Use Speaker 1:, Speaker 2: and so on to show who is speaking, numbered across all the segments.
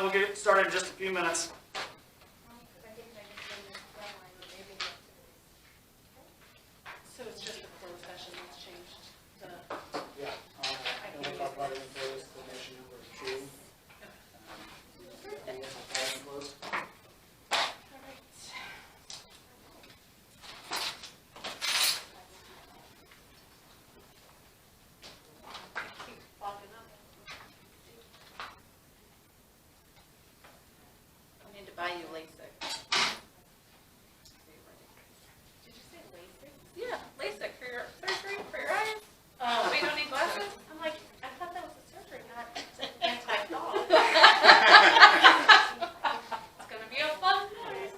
Speaker 1: we'll get started in just a few minutes.
Speaker 2: So it's just a closed session that's changed.
Speaker 3: Yeah, and we'll talk about it in closed, explanation number 2. We have a file in closed.
Speaker 2: I need to buy you LASIK. Did you say LASIK? Yeah, LASIK for your surgery, for your eyes. Oh, we don't need glasses? I'm like, I thought that was a surgery, not anti-dog. It's gonna be a fun night.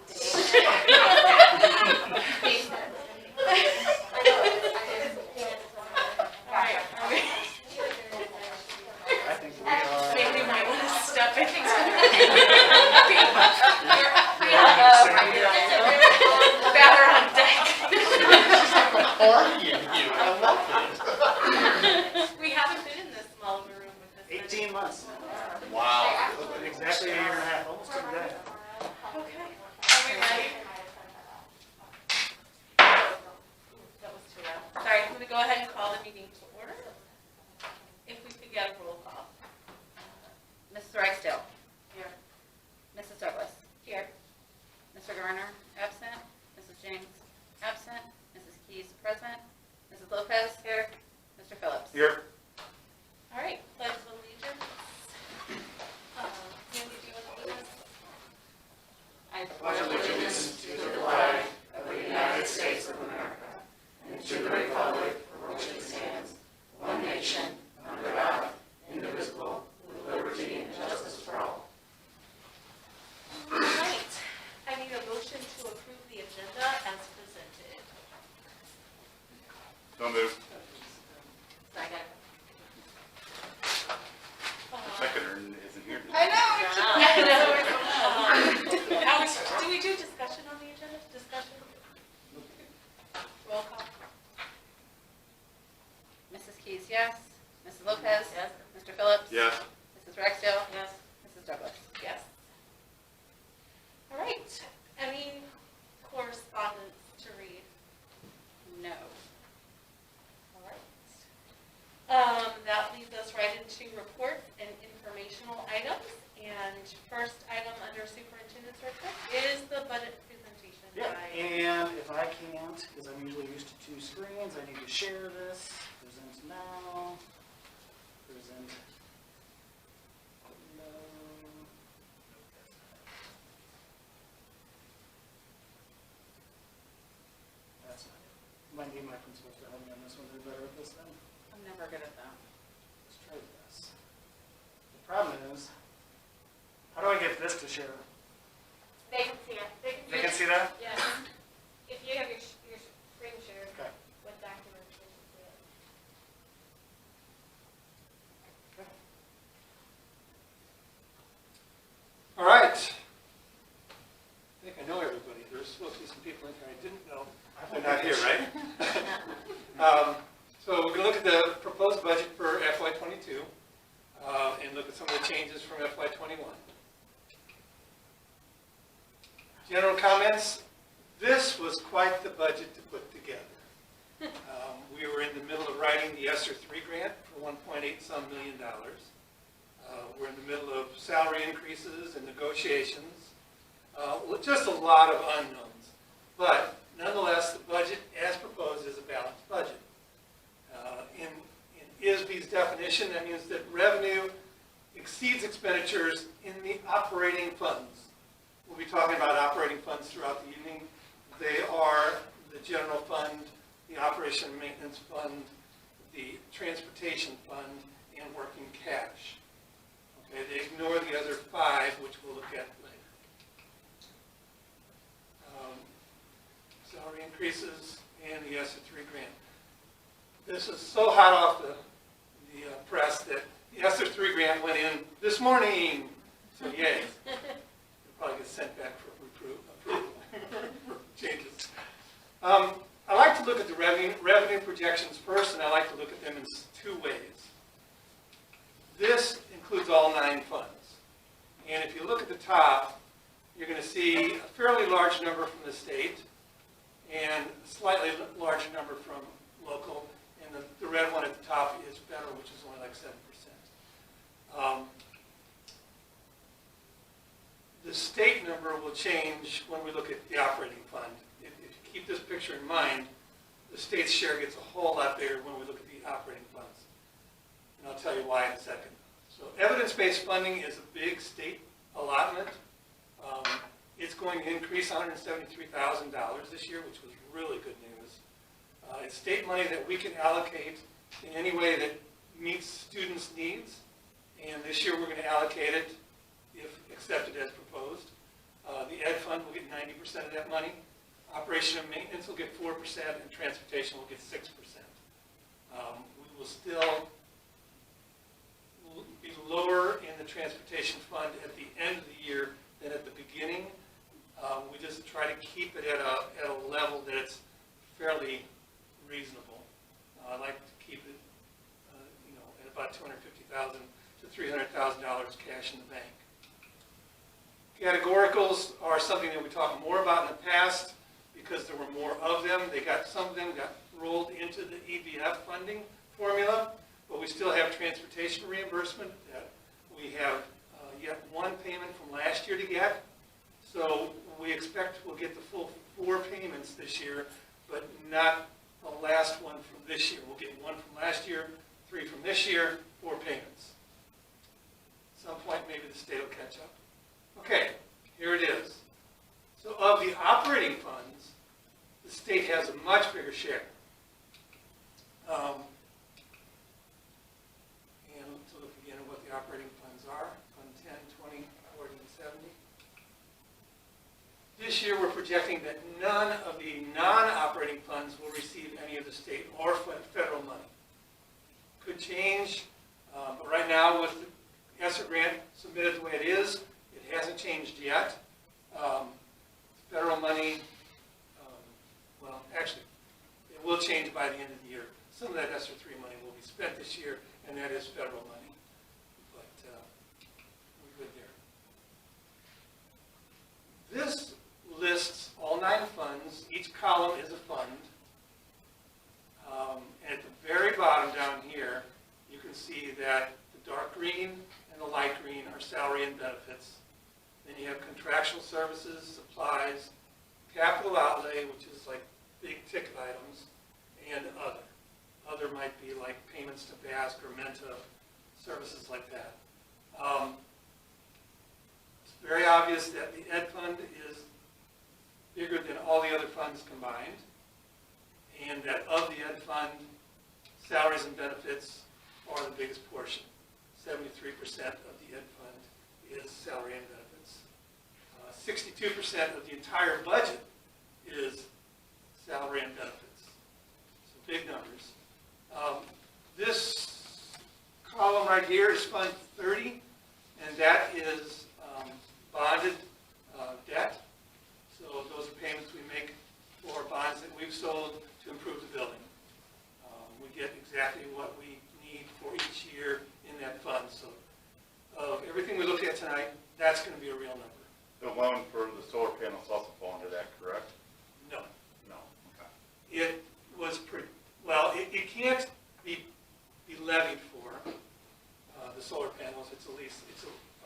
Speaker 2: All right, are we?
Speaker 1: I think we are.
Speaker 2: Maybe we might want to step, I think. Batter on deck.
Speaker 3: Party in here, I love it.
Speaker 2: We haven't been in this small of a room with this many.
Speaker 1: 18 months.
Speaker 3: Wow.
Speaker 1: Exactly a year and a half, almost to the day.
Speaker 2: Okay, are we ready? That was too loud. Sorry, I'm going to go ahead and call the meeting to order. If we could get a roll call.
Speaker 4: Mrs. Ragsdale.
Speaker 2: Here.
Speaker 4: Mrs. Douglas.
Speaker 2: Here.
Speaker 4: Mr. Garner, absent. Mrs. James, absent. Mrs. Keys, present. Mrs. Lopez. Here. Mr. Phillips.
Speaker 1: Here.
Speaker 2: All right, pledge of allegiance. Sandy, do you want to lead us?
Speaker 4: I
Speaker 5: pledge allegiance to the flag of the United States of America and to the republic for which it stands, one nation, under God, indivisible, with liberty and justice for all.
Speaker 2: All right, I need a motion to approve the agenda as presented.
Speaker 6: So moved.
Speaker 4: Second.
Speaker 6: Seconder isn't here.
Speaker 2: I know. Do we do discussion on the agenda? Discussion? Roll call.
Speaker 4: Mrs. Keys, yes. Mrs. Lopez. Yes. Mr. Phillips.
Speaker 6: Yes.
Speaker 4: Mrs. Ragsdale.
Speaker 2: Yes.
Speaker 4: Mrs. Douglas.
Speaker 2: Yes. All right, any correspondence to read?
Speaker 4: No.
Speaker 2: All right. That leads us right into reports and informational items. And first item under superintendent's report is the budget presentation.
Speaker 1: Yeah,
Speaker 2: by-
Speaker 1: and if I can't, because I'm usually used to 2 screens, I need to share this. Present now. Present. No. That's not it. Might need my principals to help me on this one. They're better at this then.
Speaker 4: I'm never good at that.
Speaker 1: Let's try this. The problem is, how do I get this to share?
Speaker 7: They can see it.
Speaker 1: They can see that?
Speaker 7: Yeah. If you have your screen shared
Speaker 1: Okay.
Speaker 7: with documents, they can see it.
Speaker 8: All right. I think I know everybody. There's supposed to be some people in here I didn't know. They're not here, right? So we're going to look at the proposed budget for FY22 and look at some of the changes from FY21. General comments. This was quite the budget to put together. We were in the middle of writing the ESSER 3 grant for $1.8 million. We're in the middle of salary increases and negotiations. Just a lot of unknowns. But nonetheless, the budget as proposed is a balanced budget. In ISB's definition, that means that revenue exceeds expenditures in the operating funds. We'll be talking about operating funds throughout the evening. They are the general fund, the operation and maintenance fund, the transportation fund, and working cash. Okay, they ignore the other 5, which we'll look at later. Salary increases and the ESSER 3 grant. This is so hot off the press that the ESSER 3 grant went in this morning. So yay. It'll probably get sent back for approval changes. I like to look at the revenue projections first, and I like to look at them in 2 ways. This includes all 9 funds. And if you look at the top, you're going to see a fairly large number from the state and a slightly larger number from local. And the red one at the top is federal, which is only like 7%. The state number will change when we look at the operating fund. If you keep this picture in mind, the state's share gets a whole lot bigger when we look at the operating funds. And I'll tell you why in a second. So evidence-based funding is a big state allotment. It's going to increase $173,000 this year, which was really good news. It's state money that we can allocate in any way that meets students' needs. And this year we're going to allocate it, if accepted as proposed. The Ed Fund will get 90% of that money. Operation and maintenance will get 4%, and transportation will get 6%. We will still be lower in the transportation fund at the end of the year than at the beginning. We just try to keep it at a level that's fairly reasonable. I like to keep it, at about $250,000 to $300,000 cash in the bank. Categoricals are something that we talked more about in the past because there were more of them. Some of them got rolled into the EBF funding formula, but we still have transportation reimbursement that we have yet one payment from last year to get. So we expect we'll get the full 4 payments this year, but not the last one from this year. We'll get 1 from last year, 3 from this year, 4 payments. At some point, maybe the state will catch up. Okay, here it is. So of the operating funds, the state has a much bigger share. And let's look again at what the operating funds are. Fund 10, 20, 40, and 70. This year we're projecting that none of the non-operating funds will receive any of the state or federal money. Could change, but right now with the ESSER grant submitted the way it is, it hasn't changed yet. Federal money, well, actually, it will change by the end of the year. Some of that ESSER 3 money will be spent this year, and that is federal money. But we're good there. This lists all 9 funds. Each column is a fund. And at the very bottom down here, you can see that the dark green and the light green are salary and benefits. Then you have contractual services, supplies, capital outlay, which is like big ticket items, and other. Other might be like payments to BASC or Menta, services like that. It's very obvious that the Ed Fund is bigger than all the other funds combined, and that of the Ed Fund, salaries and benefits are the biggest portion. 73% of the Ed Fund is salary and benefits. 62% of the entire budget is salary and benefits. So big numbers. This column right here is Fund 30, and that is bonded debt. So those are payments we make for bonds that we've sold to improve the building. We get exactly what we need for each year in that fund. So of everything we looked at tonight, that's going to be a real number.
Speaker 6: The loan for the solar panels also fall under that, correct?
Speaker 8: No.
Speaker 6: No. Okay.
Speaker 8: It was pretty, well, it can't be levied for the solar panels. It's a lease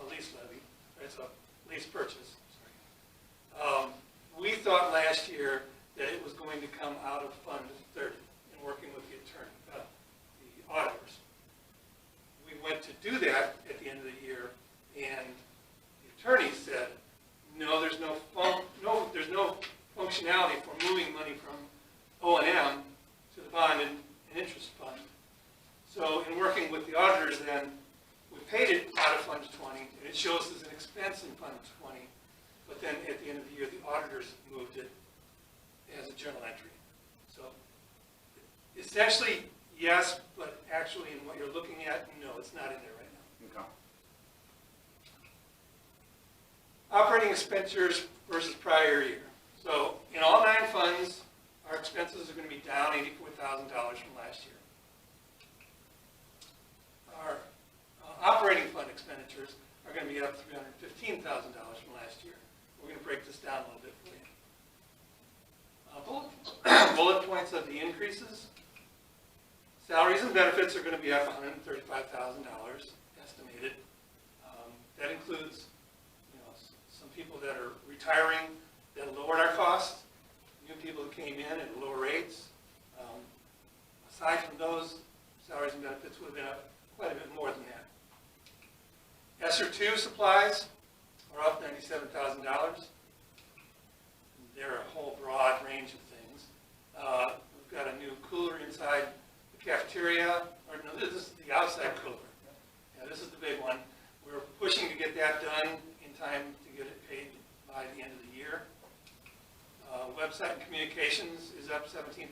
Speaker 8: levy. It's a lease purchase. Sorry. We thought last year that it was going to come out of Fund 30 in working with the the auditors. We went to do that at the end of the year, and the attorney said, no, there's no functionality for moving money from O&M to the bond and interest fund. So in working with the auditors then, we paid it out of Fund 20, and it shows as an expense in Fund 20. But then at the end of the year, the auditors moved it as a journal entry. So essentially, yes, but actually in what you're looking at, no, it's not in there right now.
Speaker 6: Okay.
Speaker 8: Operating expenditures versus prior year. So in all 9 funds, our expenses are going to be down $84,000 from last year. Our operating fund expenditures are going to be up $315,000. points of the increases. Salaries and benefits are going to be up $135,000 estimated. That includes, some people that are retiring that lowered our costs, new people that came in at lower rates. Aside from those, salaries and benefits would have been up quite a bit more than that. ESSER II supplies are up $97,000. They're a whole broad range of things. We've got a new cooler inside the cafeteria, or no, this is the outside cooler. Yeah, this is the big one. We're pushing to get that done in time to get it paid by the end of the year. Website and communications is up $17,000,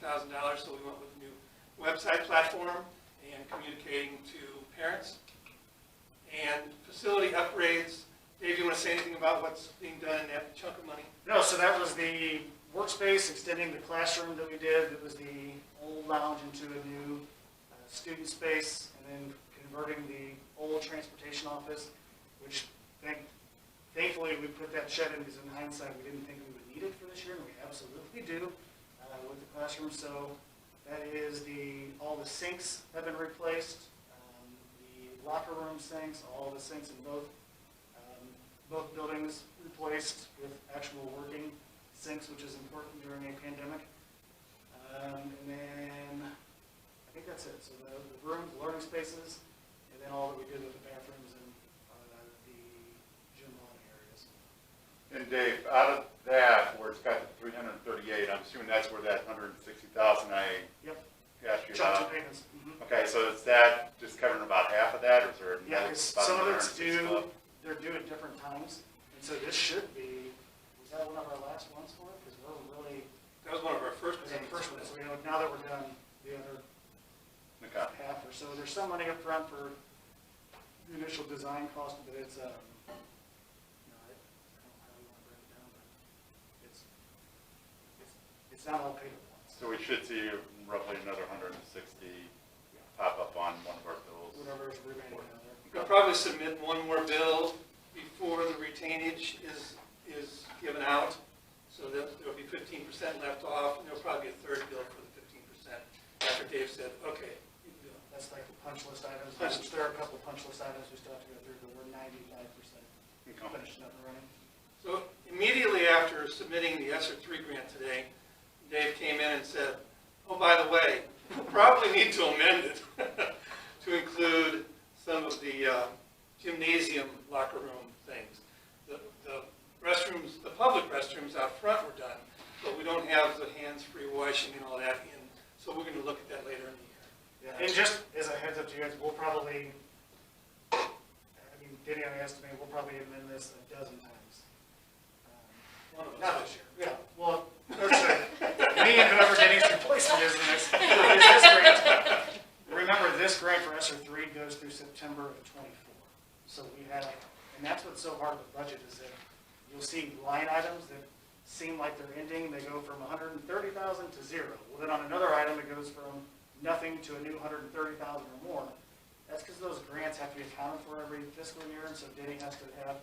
Speaker 8: so we went with a new website platform and communicating to parents. And facility upgrades. Dave, you want to say anything about what's being done in that chunk of money?
Speaker 3: No, so that was the workspace, extending the classroom that we did. It was the old lounge into a new student space, and then converting the old transportation office, which thankfully we put that shed in, because in hindsight we didn't think we would need it for this year, and we absolutely do with the classroom. So that is all the sinks have been replaced, the locker room sinks, all the sinks in both buildings replaced with actual working sinks, which is important during a pandemic. And then I think that's it. So the rooms, learning spaces, and then all that we did with the bathrooms and the gym lawn areas.
Speaker 6: And Dave, out of that, where it's got the 338, I'm assuming that's where that 160,000 I
Speaker 3: Yep.
Speaker 6: asked you
Speaker 3: Chunks
Speaker 6: about.
Speaker 3: of payments. Mhm.
Speaker 6: Okay, so is that just covering about half of that, or is there
Speaker 3: Yeah,
Speaker 6: another?
Speaker 3: 'cause
Speaker 6: about
Speaker 3: some of it's
Speaker 6: 160?
Speaker 3: due, they're due at different times. And so this should be, was that one of our last ones for it? Because we're really,
Speaker 8: That was one of our first
Speaker 3: was our
Speaker 8: payments.
Speaker 3: first one. So now that we're done, the other
Speaker 6: Okay.
Speaker 3: half or so. There's some money up front for the initial design cost, but it's, I don't know how you want to break it down, but it's not all paid at once.
Speaker 6: So we should see roughly another 160 pop up on one of our bills.
Speaker 3: Whatever is remaining down there.
Speaker 8: You could probably submit one more bill before the retainage is given out, so that there'll be 15% left off, and there'll probably be a third bill for the 15%, after Dave said, okay, you can do it.
Speaker 3: That's like the punch list items.
Speaker 8: Punch list.
Speaker 3: There are a couple of punch list items we still have to go through, but we're 95%
Speaker 6: Okay.
Speaker 3: finished up and running.
Speaker 8: So immediately after submitting the ESSER III grant today, Dave came in and said, oh, by the way, we'll probably need to amend it to include some of the gymnasium locker room things. The restrooms, the public restrooms out front were done, but we don't have the hands-free washing and all that in, so we're going to look at that later in the year.
Speaker 3: Yeah, and just as a heads up to you guys, we'll probably, Denny and I estimate we'll probably amend this a dozen times.
Speaker 8: One of us.
Speaker 3: Not this year. Yeah, well, me and whoever Denny's replacement is in this grant. Remember, this grant for ESSER III goes through September of '24. So we have, and that's what's so hard with the budget, is that you'll see line items that seem like they're ending, they go from 130,000 to zero. Well, then on another item, it goes from nothing to a new 130,000 or more. That's because those grants have to be accounted for every fiscal year, and so Denny has to have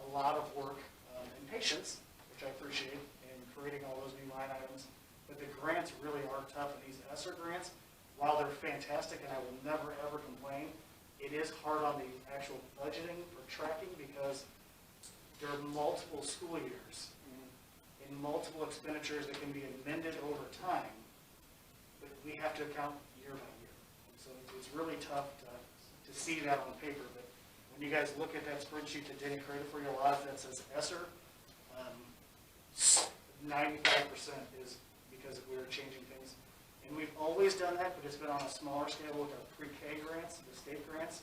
Speaker 3: a lot of work and patience, which I appreciate, in creating all those new line items. But the grants really are tough, and these ESSER grants, while they're fantastic, and I will never, ever complain, it is hard on the actual budgeting for tracking, because there are multiple school years and multiple expenditures that can be amended over time, but we have to account year by year. And so it's really tough to see that on paper, but when you guys look at that spreadsheet that Denny created for you, a lot of that says ESSER, 95% is because we were changing things. And we've always done that, but it's been on a smaller scale with our pre-K grants, the state grants.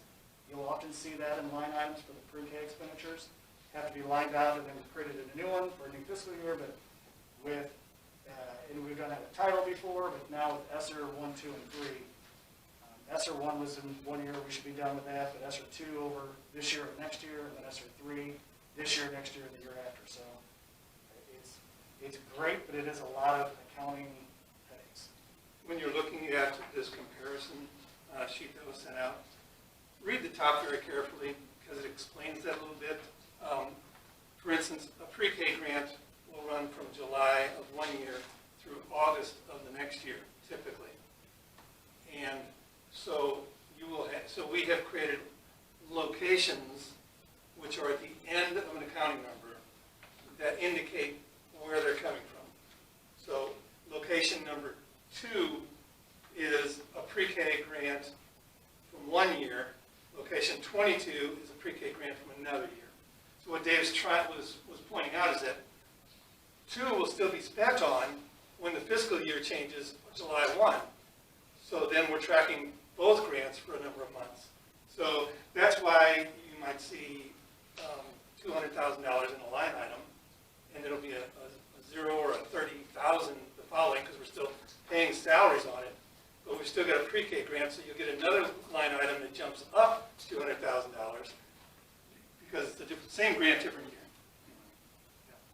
Speaker 3: You'll often see that in line items for the pre-K expenditures. Have to be lined out and then created a new one for a new fiscal year, but with, and we've done that with title before, but now with ESSER 1, 2, and 3. ESSER 1 was in 1 year, we should be done with that, but ESSER 2 over this year or next year, and then ESSER 3 this year, next year, and the year after. So it's great, but it is a lot of accounting headaches.
Speaker 8: When you're looking at this comparison sheet that was sent out, read the top very carefully, because it explains that a little bit. For instance, a pre-K grant will run from July of 1 year through August of the next year. created locations, which are at the end of an accounting number, that indicate where they're coming from. So location number 2 is a pre-K grant from 1 year. Location 22 is a pre-K grant from another year. So what Dave's was pointing out is that 2 will still be spent on when the fiscal year changes July 1. So then we're tracking both grants for a number of months. So that's why you might see $200,000 in a line item, and it'll be a 0 or a 30,000 the following, because we're still paying salaries on it. But we've still got a pre-K grant, so you'll get another line item that jumps up $200,000 because it's the same grant, different year.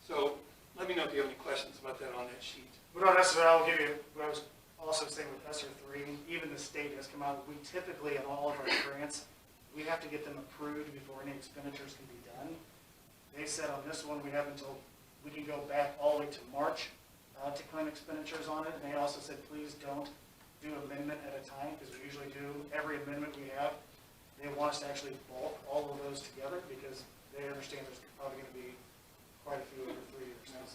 Speaker 8: So let me know if you have any questions about that on that sheet.
Speaker 3: Well, no, that's what I'll give you, what I was also saying with ESSER 3, even the state has come out, we typically, in all of our grants, we have to get them approved before any expenditures can be done. They said on this one, we have until, we can go back all the way to March to claim expenditures on it, and they also said, please don't do amendment at a time, because we usually do every amendment we have. They want us to actually bulk all of those together, because they understand there's probably going to be quite a few over 3 years. Now,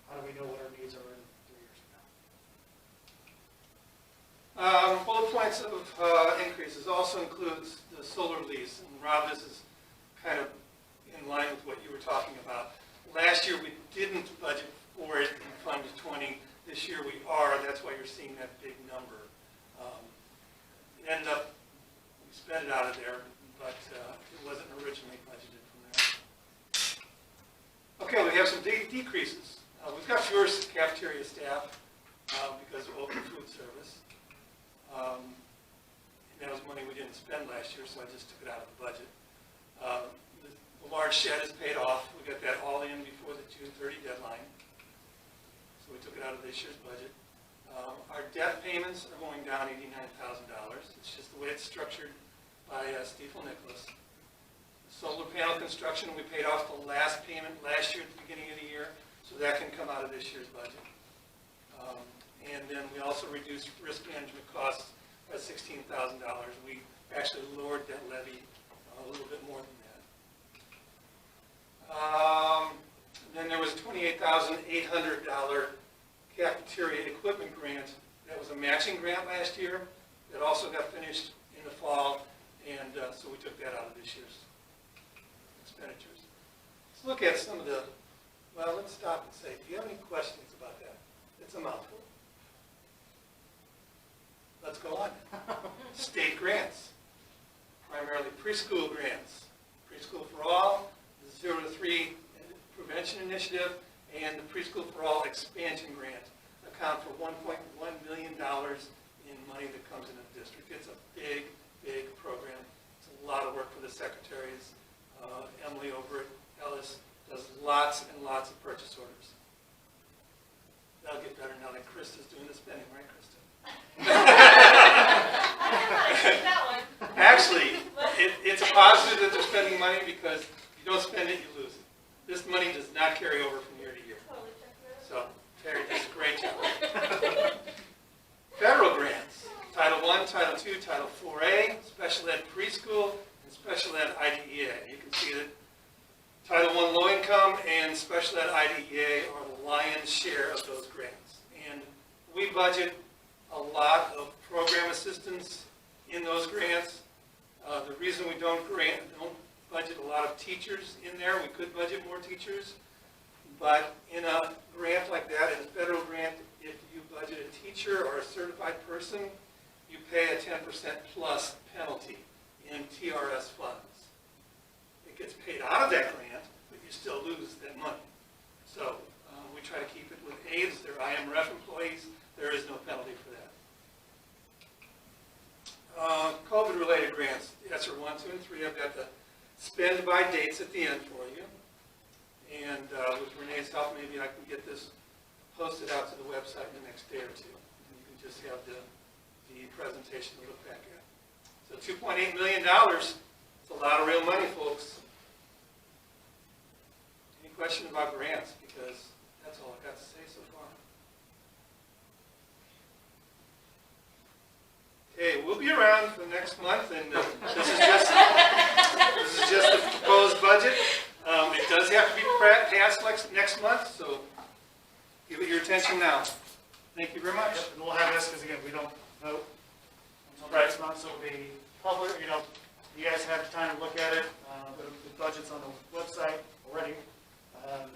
Speaker 3: how do we know what our needs are in 3 years from now?
Speaker 8: Bullet points of increases also includes the solar lease. And Rob, this is kind of in line with what you were talking about. Last year we didn't budget for it in Fund 20. This year we are. That's why you're seeing that big number. It ended up, we spent it out of there, but it wasn't originally budgeted from there. Okay, we have some decreases. We've got fewer cafeteria staff because of open food service. And that was money we didn't spend last year, so I just took it out of the budget. The large shed is paid off. We got that all in before the June 30 deadline. So we took it out of this year's budget. Our debt payments are going down $89,000. It's just the way it's structured by Stiefel Nicholas. Solar panel construction, we paid off the last payment last year at the beginning of the year, so that can come out of this year's budget. And then we also reduced risk management costs by $16,000. We actually lowered that levy a little bit more than that. Then there was a $28,800 cafeteria equipment grant. That was a matching grant last year. That also got finished in the fall, and so we took that out of this year's expenditures. Let's look at some of the, well, let's stop and say, do you have any questions about that? It's a mouthful. Let's go on. State grants, primarily preschool grants. Preschool for All, the 0 to 3 Prevention Initiative, and the Preschool for All Expansion Grant account for $1.1 million in money that comes into the district. It's a big, big program. It's a lot of work for the secretaries. Emily over at Ellis does lots and lots of purchase orders. That'll get better now that Krista's doing the spending, right, Krista?
Speaker 7: That one.
Speaker 8: Actually, it's a positive that they're spending money, because if you don't spend it, you lose it. This money does not carry over from year to year. So Terry does a great job. Federal grants, Title I, Title II, Title 4A, Special Ed Preschool, and Special Ed IDEA. You can see that Title I low income and Special Ed IDEA are the lion's share of those grants. And we budget a lot of program assistance in those grants. The reason we don't budget a lot of teachers in there, we could budget more teachers, but in a grant like that, in a federal grant, if you budget a teacher or a certified person, you pay a 10% plus penalty in TRS funds. It gets paid out of that grant, but you still lose that money. So we try to keep it with aides. They're IMRF employees. There is no penalty for that. COVID-related grants, ESSER 1, 2, and 3. I've got the spend by dates at the end for you. And with Renee's help, maybe I can get this posted out to the website in the next day or two. And you can just have the presentation to look back at. So $2.8 million, it's a lot of real money, folks. Any questions about grants? Because that's all I've got to say so far. Hey, we'll be around for next month, and this is just the proposed budget. It does have to be passed next month, so give it your attention now. Thank you very much.
Speaker 3: Yep, and we'll have this, because again, we don't vote until next month, so it'll be public, you know, you guys have time to look at it. The budget's on the website already.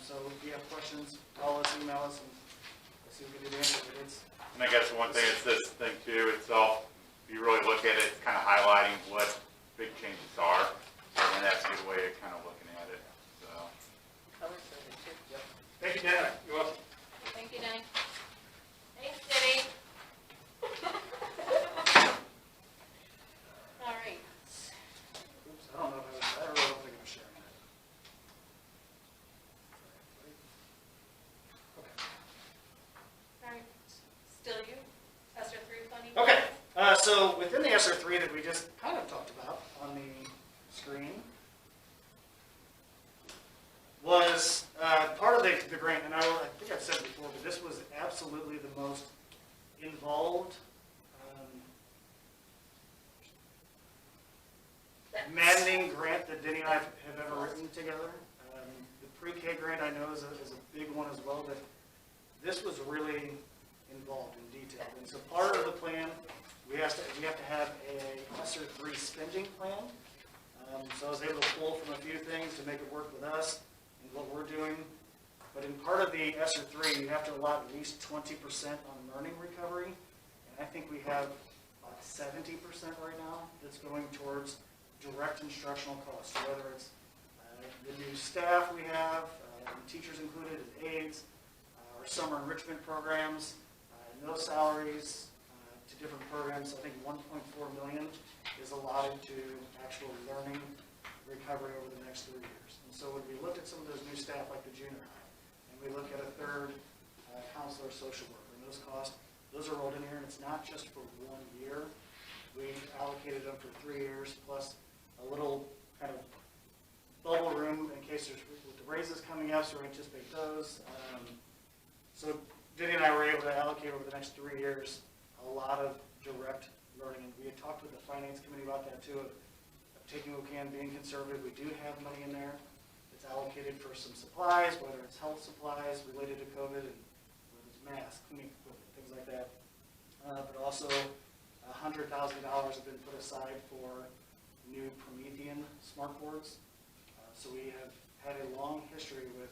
Speaker 3: So if you have questions, call us, email us, and we'll see if we can do the answer. But it's,
Speaker 6: And I guess one thing, it's this thing too, it's all, if you really look at it, it's kind of highlighting what big changes are. And that's a good way of kind of looking at it, so.
Speaker 3: thank you, Dan.
Speaker 8: You're welcome.
Speaker 4: Thank you, Danny.
Speaker 2: Thanks, Denny.
Speaker 4: All right.
Speaker 3: Oops, I don't know if I really don't think I'm sharing that. Okay.
Speaker 2: All right, still you, ESER 3 funding?
Speaker 3: Okay, so within the ESER 3 that we just kind of talked about on the screen was part of the grant, and I think I've said before, but this was absolutely the most involved, maddening grant that Denny and I have ever written together. The pre-K grant I know is a big one as well, but this was really involved in detail. And so part of the plan, we have to have a ESER 3 spending plan. So I was able to pull from a few things to make it work with us and what we're doing. But in part of the ESER 3, you have to allow at least 20% on learning recovery. And I think we have about 70% right now that's going towards direct instructional costs. So whether it's the new staff we have, teachers included as aides, our summer enrichment programs, and those salaries to different programs. I think 1.4 million is allotted to actual learning recovery over the next 3 years. And so when we looked at some of those new staff like the junior high, and we look at a third counselor, social worker, and those costs, those are rolled in here, and it's not just for 1 year. We allocated them for 3 years, plus a little kind of bubble room in case there's with the raises coming up, so we anticipate those. So Denny and I were able to allocate over the next 3 years a lot of direct learning. And we had talked with the finance committee about that too, of taking what we can, being conservative. We do have money in there. It's allocated for some supplies, whether it's health supplies related to COVID, and whether it's masks, cleaning equipment, things like that. But also $100,000 have been put aside for new Promethean smart boards. So we have had a long history with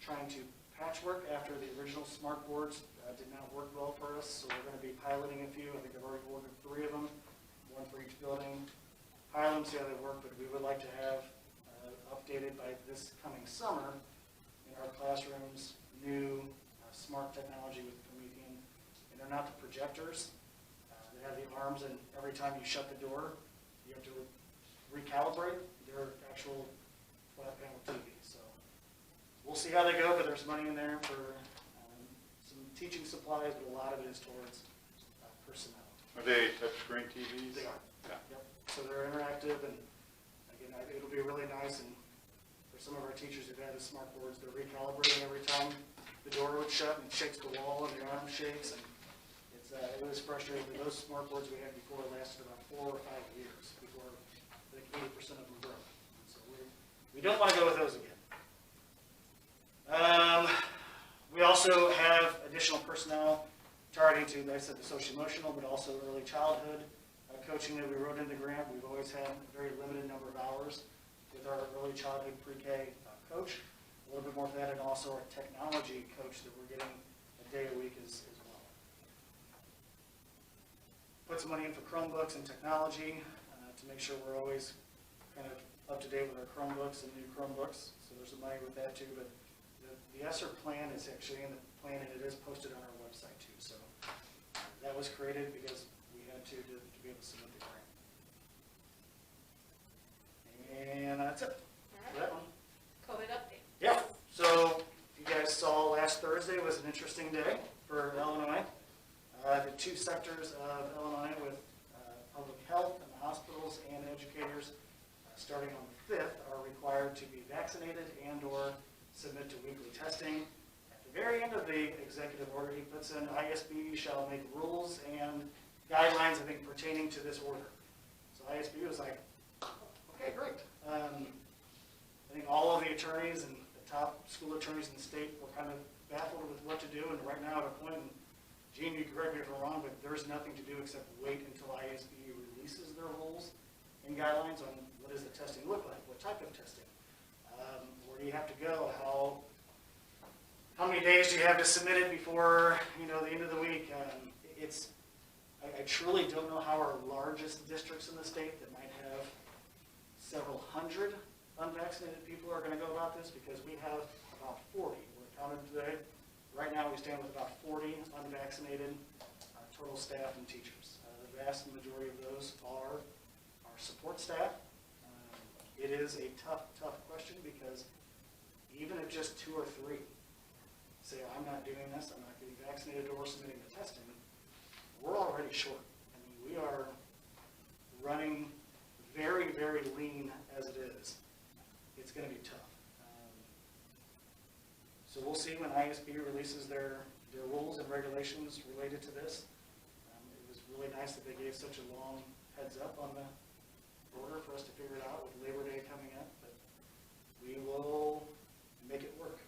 Speaker 3: trying to patchwork after the original smart boards did not work well for us. So we're going to be piloting a few. I think I've already ordered 3 of them, 1 for each building. Pilot them, see how they work, but we would like to have updated by this coming summer in our classrooms new smart technology with Promethean. And they're not the projectors. They have the arms, and every time you shut the door, you have to recalibrate. They're actual flat panel TV. So we'll see how they go, but there's money in there for some teaching supplies, but a lot of it is towards personnel.
Speaker 6: Are they touchscreen TVs?
Speaker 3: They are.
Speaker 6: Yeah.
Speaker 3: Yep. So they're interactive, and again, it'll be really nice. And for some of our teachers who've had the smart boards, they're recalibrating every time the door would shut, and it shakes the wall, and the arm shakes, and it was frustrating. Those smart boards we had before lasted about 4 or 5 years before I think 80% of them broke. And so we don't want to go with those again. We also have additional personnel targeting to, like I said, the social emotional, but also early childhood coaching that we wrote in the grant. We've always had a very limited number of hours with our early childhood pre-K coach. A little bit more of that, and also our technology coach that we're getting a day a week as well. Put some money in for Chromebooks and technology to make sure we're always kind of up to date with our Chromebooks and new Chromebooks. So there's some money with that too. But the ESER plan is actually in the plan, and it is posted on our website too. So that was created because we had to be able to submit the grant. And that's it for that one.
Speaker 2: COVID update.
Speaker 3: Yeah, so you guys saw last Thursday was an interesting day for Illinois. The 2 sectors of Illinois with public health and the hospitals and educators starting on the 5th are required to be vaccinated and or submit to weekly testing. At the very end of the executive order he puts in, ISB shall make rules and guidelines, I think, pertaining to this order. So ISB was like, okay, great. I think all of the attorneys and the top school attorneys in the state were kind of baffled with what to do, and right now at a point, and Gene, you correct me if I'm wrong, but there's nothing to do except wait until ISB releases their rules and guidelines on what does the testing look like, what type of testing, where do you have to go, how many days do you have to submit it before, the end of the week. I truly don't know how our largest districts in the state that might have several hundred unvaccinated people are going to go about this, because we have about 40. We're counted today. Right now, we stand with about 40 unvaccinated total staff and teachers. The vast majority of those are our support staff. It is a tough question, because even if just 2 or 3 say, I'm not doing this, I'm not getting vaccinated or submitting the testing, we're already short. I mean, we are running very, very lean as it is. It's going to be tough. So we'll see when ISB releases their rules and regulations related to this. It was really nice that they gave such a long heads up on the order for us to figure it out with Labor Day coming up, but we will make it work.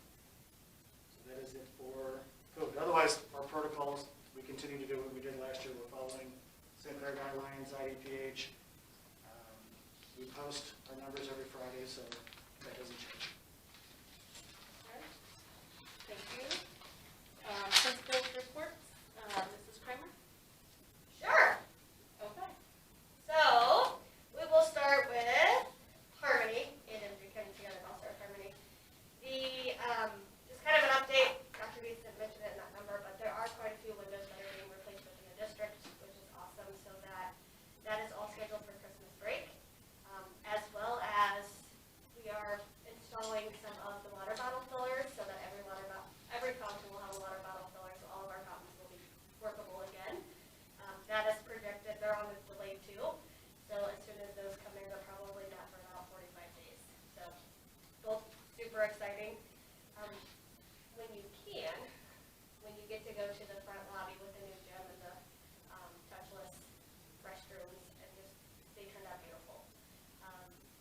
Speaker 3: So that is it for COVID. Otherwise, our protocols, we continue to do what we did last year. We're following St. Clair guidelines, IDPH. We post our numbers every Friday, so that doesn't change.
Speaker 2: Thank you. Principals reports, Mrs. Kramer?
Speaker 7: Sure.
Speaker 2: Okay.
Speaker 7: So, we will start with Harmony, and then we come together, and I'll start with Harmony. Just kind of an update, Dr. Beats didn't mention it in that number, but there are quite a few windows that are being replaced within the district, which is awesome, so that is all scheduled for Christmas break. As well as we are installing some of the water bottle fillers, so that every fountain will have a water bottle filler, so all of our fountains will be workable again. That is projected, they're on the delay too, so as soon as those come in, they're probably not for about 45 days. So both super exciting. When you get to go to the front lobby with the new gym and the touchless restrooms, and just, they turned out beautiful.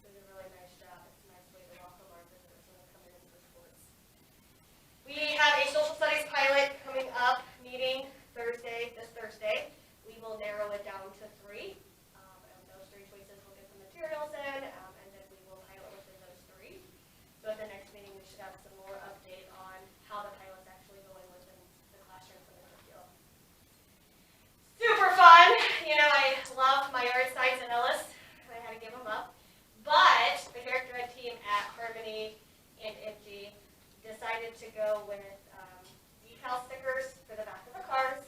Speaker 7: They did a really nice job. It's a nice way to welcome our visitors when they come in for sports. We have a social studies pilot coming up, meeting this Thursday. We will narrow it down to 3. And those 3 choices will get the materials in, and then we will pilot within those 3. So at the next meeting, we should have some more update on how the pilot's actually going within the classroom for the curriculum. Super fun. I love my yard signs at Ellis. I had to give them up. But the character ed team at Harmony and MG decided to go with decal stickers for the back of the cars.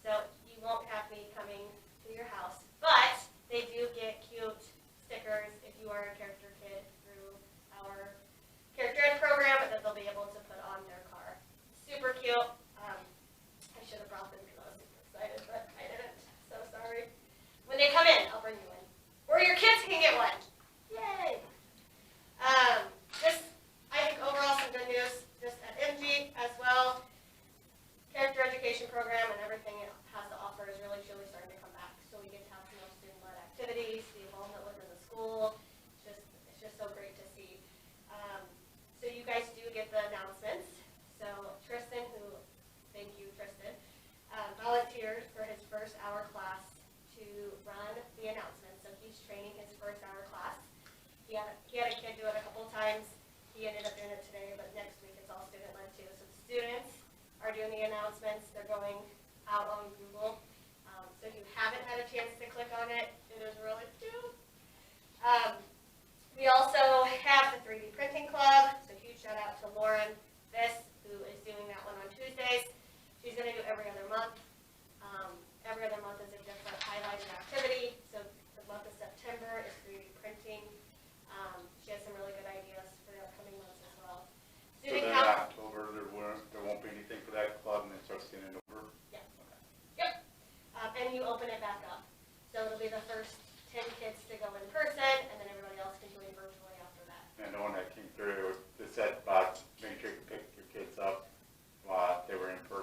Speaker 7: So you won't have me coming to your house. But they do get cute stickers if you are a character kid through our character ed program that they'll be able to put on their car. Super cute. I should have brought them because I was super excited, but I didn't. So sorry. When they come in, I'll bring you in. Or your kids can get one. Yay! I think overall some good news just at MG as well. Character education program and everything it has to offer is really truly starting to come back. So we get to have some more student-led activities, the involvement within the school. It's just so great to see. So you guys do get the announcements. So Tristan, thank you Tristan, volunteered for his first hour class to run the announcements. So he's training his first hour class. He had a kid do it a couple times. He ended up doing it today, but next week it's all student-led too. So the students are doing the announcements. They're going out on Google. So if you haven't had a chance to click on it, it is really cute. We also have the 3D printing club. So huge shout out to Lauren Viss, who is doing that one on Tuesdays. She's going to do every other month. Every other month is a different highlighted activity. So the month of September is 3D printing. She has some really good ideas for the upcoming months as well.
Speaker 6: So then in October, there won't be anything for that club, and then it starts getting over?
Speaker 7: Yeah. Yep. And you open it back up. So it'll be the first 10 kids to go in person, and then everybody else can join virtually after that.
Speaker 6: And the one that came through, it said about making sure you pick your kids up while they were in person.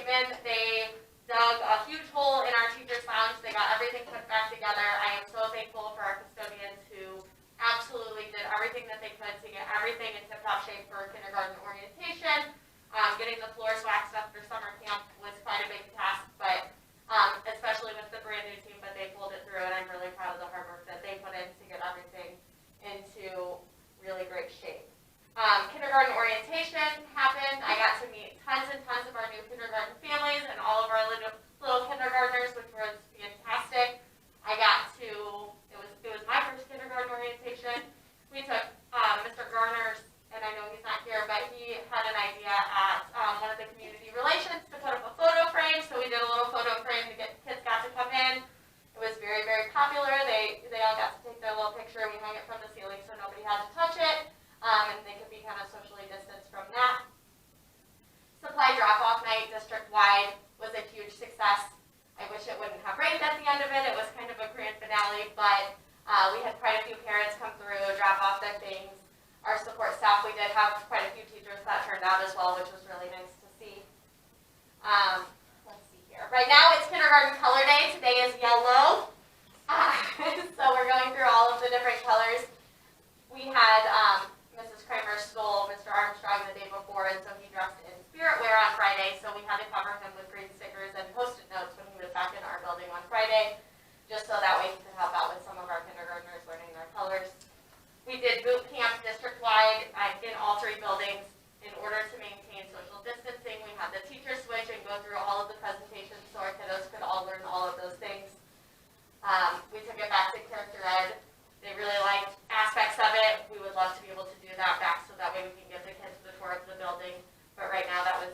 Speaker 2: in, they dug a huge hole in our teacher's lounge. They got everything put back together. I am so thankful for our custodians who absolutely did everything that they could to get everything in tip-top shape for kindergarten orientation. Getting the floors waxed after summer camp was quite a big task, but especially with the brand new team, but they pulled it through, and I'm really proud of the hard work that they put in to get everything into really great shape. Kindergarten orientation happened. I got to meet tons and tons of our new kindergarten families and all of our little kindergartners, which was fantastic. I got to, it was my first kindergarten orientation. We took Mr. Garner's, and I know he's not here, but he had an idea at one of the community relations to put up a photo frame, so we did a little photo frame. The kids got to come in. It was very, very popular. They all got to take their little picture. We hung it from the ceiling so nobody had to touch it, and they could be kind of socially distanced from that. Supply drop-off night district-wide was a huge success. I wish it wouldn't have rained at the end of it. It was kind of a grand finale, but we had quite a few parents come through, drop off their things. Our support staff, we did have quite a few teachers that turned out as well, which was really nice to see. Let's see here. Right now it's kindergarten color day. Today is yellow. So we're going through all of the different colors. We had Mrs. Kramer stole Mr. Armstrong the day before, and so he dressed in spirit wear on Friday, so we had to cover him with green stickers and Post-it notes when he was back in our building on Friday, just so that way he could help out with some of our kindergartners learning their colors. We did boot camp district-wide in all three buildings in order to maintain social distancing. We had the teachers switch and go through all of the presentations so our kiddos could all learn all of those things. We took it back to character ed. They really liked aspects of it. We would love to be able to do that back so that way we can give the kids the tour of the building. But right now that was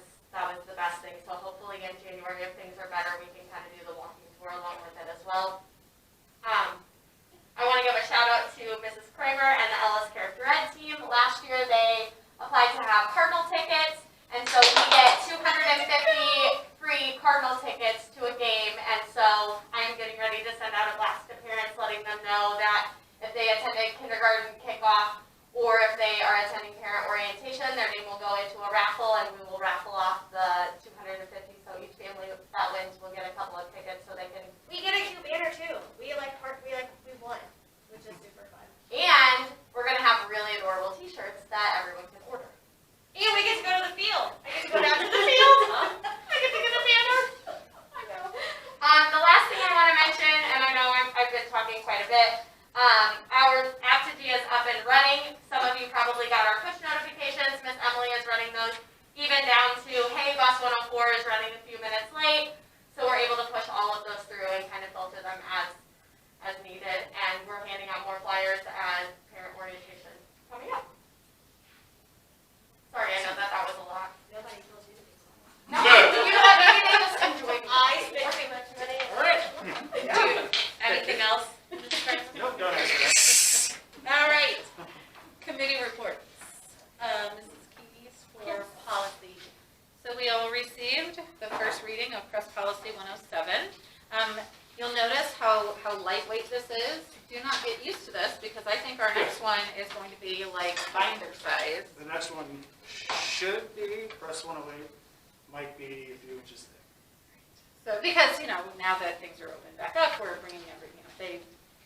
Speaker 2: the best thing. So hopefully in January, if things are better, we can kind of do the walking tour along with it as well. I want to give a shout out to Mrs. Kramer and the Ellis Character Ed team. Last year they applied to have Cardinal tickets, and so we get 250 free Cardinal tickets to a game, and so I'm getting ready to send out a blast to parents letting them know that if they attended kindergarten kickoff or if they are attending parent orientation, their name will go into a raffle, and we will raffle off the 250, so each family that wins will get a couple of tickets so they can.
Speaker 7: We get a cute banner too. We won, which is super fun.
Speaker 2: And we're going to have really adorable t-shirts that everyone can order.
Speaker 7: And we get to go to the field. I get to go down to the field. I get to get a banner. I know.
Speaker 2: The last thing I want to mention, and I know I've been talking quite a bit, our Aptity is up and running. Some of you probably got our push notifications. Miss Emily is running those, even down to, hey, bus 104 is running a few minutes late. So we're able to push all of those through and kind of filter them as needed. And we're handing out more flyers as parent orientation coming up. Sorry, I know that was a lot.
Speaker 7: Nobody told you to be smart.
Speaker 2: No, you have to be able to enjoy me.
Speaker 7: I spent too much money.
Speaker 3: All right.
Speaker 4: Anything else?
Speaker 3: Nope, don't answer that.
Speaker 4: All right. Committee reports. Mrs. Keys for policy. So we all received the first reading of Press Policy 107. You'll notice how lightweight this is. Do not get used to this because I think our next one is going to be like binder size.
Speaker 3: The next one should be, Press 108, might be a few inches thick.
Speaker 4: So because, now that things are open back up, we're bringing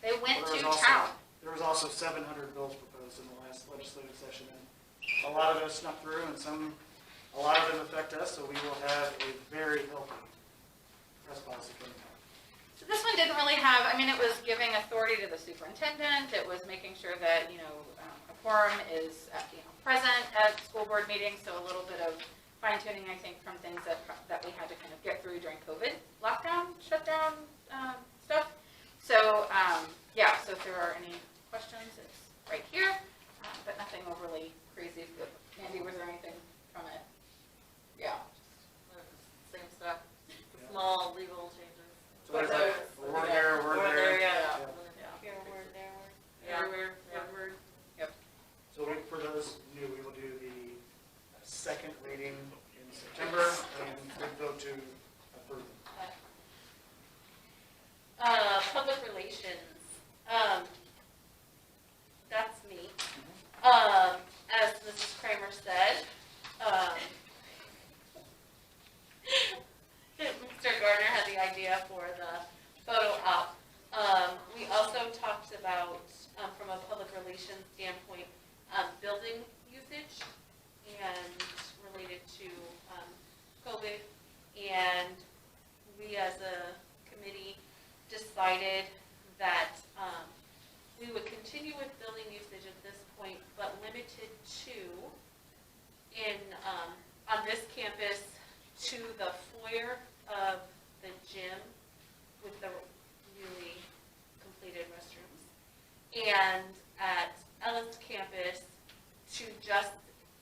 Speaker 4: they went to town.
Speaker 3: There was also 700 bills proposed in the last legislative session, and a lot of those snuck through, and a lot of them affect us, so we will have a very healthy press policy coming out.
Speaker 4: So this one didn't really have, it was giving authority to the superintendent. It was making sure that, a quorum is, present at school board meetings. So a little bit of fine tuning, I think, from things that we had to kind of get through during COVID lockdown, shutdown stuff. So, so if there are any questions, it's right here, but nothing overly crazy. Andy, was there anything from it? Yeah.
Speaker 9: Same stuff, small legal changes.
Speaker 3: So there's like a word there, a word there.
Speaker 9: Yeah.
Speaker 4: Here, word, there, word.
Speaker 9: Yeah.
Speaker 4: Everywhere, word. Yep.
Speaker 3: So for those new, we will do the second reading in September, and we vote to approve.
Speaker 9: Public relations, that's me. As Mrs. Kramer said, area for the photo op. We also talked about, from a public relations standpoint, building usage and related to COVID. And we as a committee decided that we would continue with building usage at this point, but limited to, on this campus, to the foyer of the gym with the newly completed restrooms. And at Ellis campus, to just,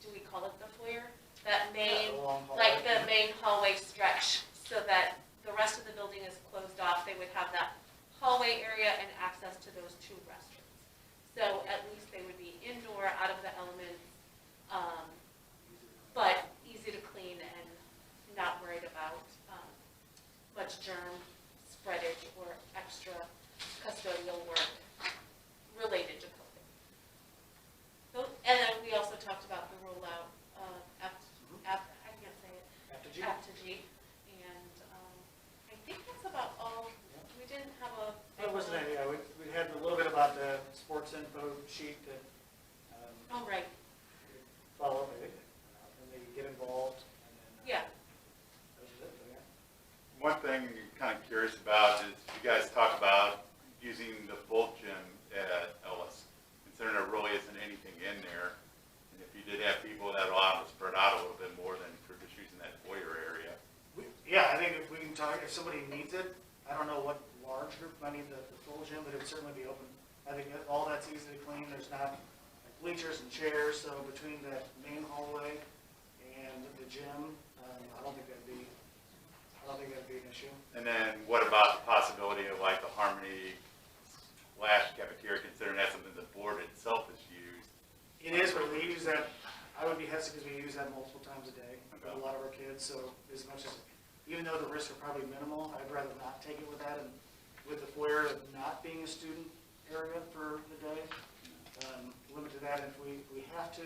Speaker 9: do we call it the foyer? That main,
Speaker 1: Yeah, the long hallway.
Speaker 9: like the main hallway stretch, so that the rest of the building is closed off. They would have that hallway area and access to those two restrooms. So at least they would be indoor, out of the elements, but easy to clean and not worried about much germ spreadage or extra custodial work related to COVID. So, and then we also talked about the rollout of I can't say it,
Speaker 1: After G.
Speaker 9: Apogee, and I think that's about all. We didn't have a.
Speaker 1: It wasn't any, we had a little bit about the sports info sheet that,
Speaker 9: Oh, right,
Speaker 1: follow, and they get involved, and then.
Speaker 9: yeah.
Speaker 1: That was it, yeah.
Speaker 6: One thing I'm kind of curious about is you guys talk about using the full gym at Ellis, considering there really isn't anything in there. And if you did have people that allowed to spread out a little bit more than for just using that foyer area.
Speaker 1: Yeah, I think if we can talk, if somebody needs it, I don't know what large group might need the full gym, but it'd certainly be open. I think that all that's easy to clean, there's not like bleachers and chairs, so between that main hallway and the gym, I don't think that'd be an issue.
Speaker 6: And then what about the possibility of like the Harmony / cafeteria, considering that's something the board itself has used?
Speaker 1: It is, but we use that, I would be hesitant because we use that multiple times a day with a lot of our kids, so as much as, even though the risks are probably minimal, I'd rather not take it with that, and with the foyer not being a student area for the day, limit to that. If we have to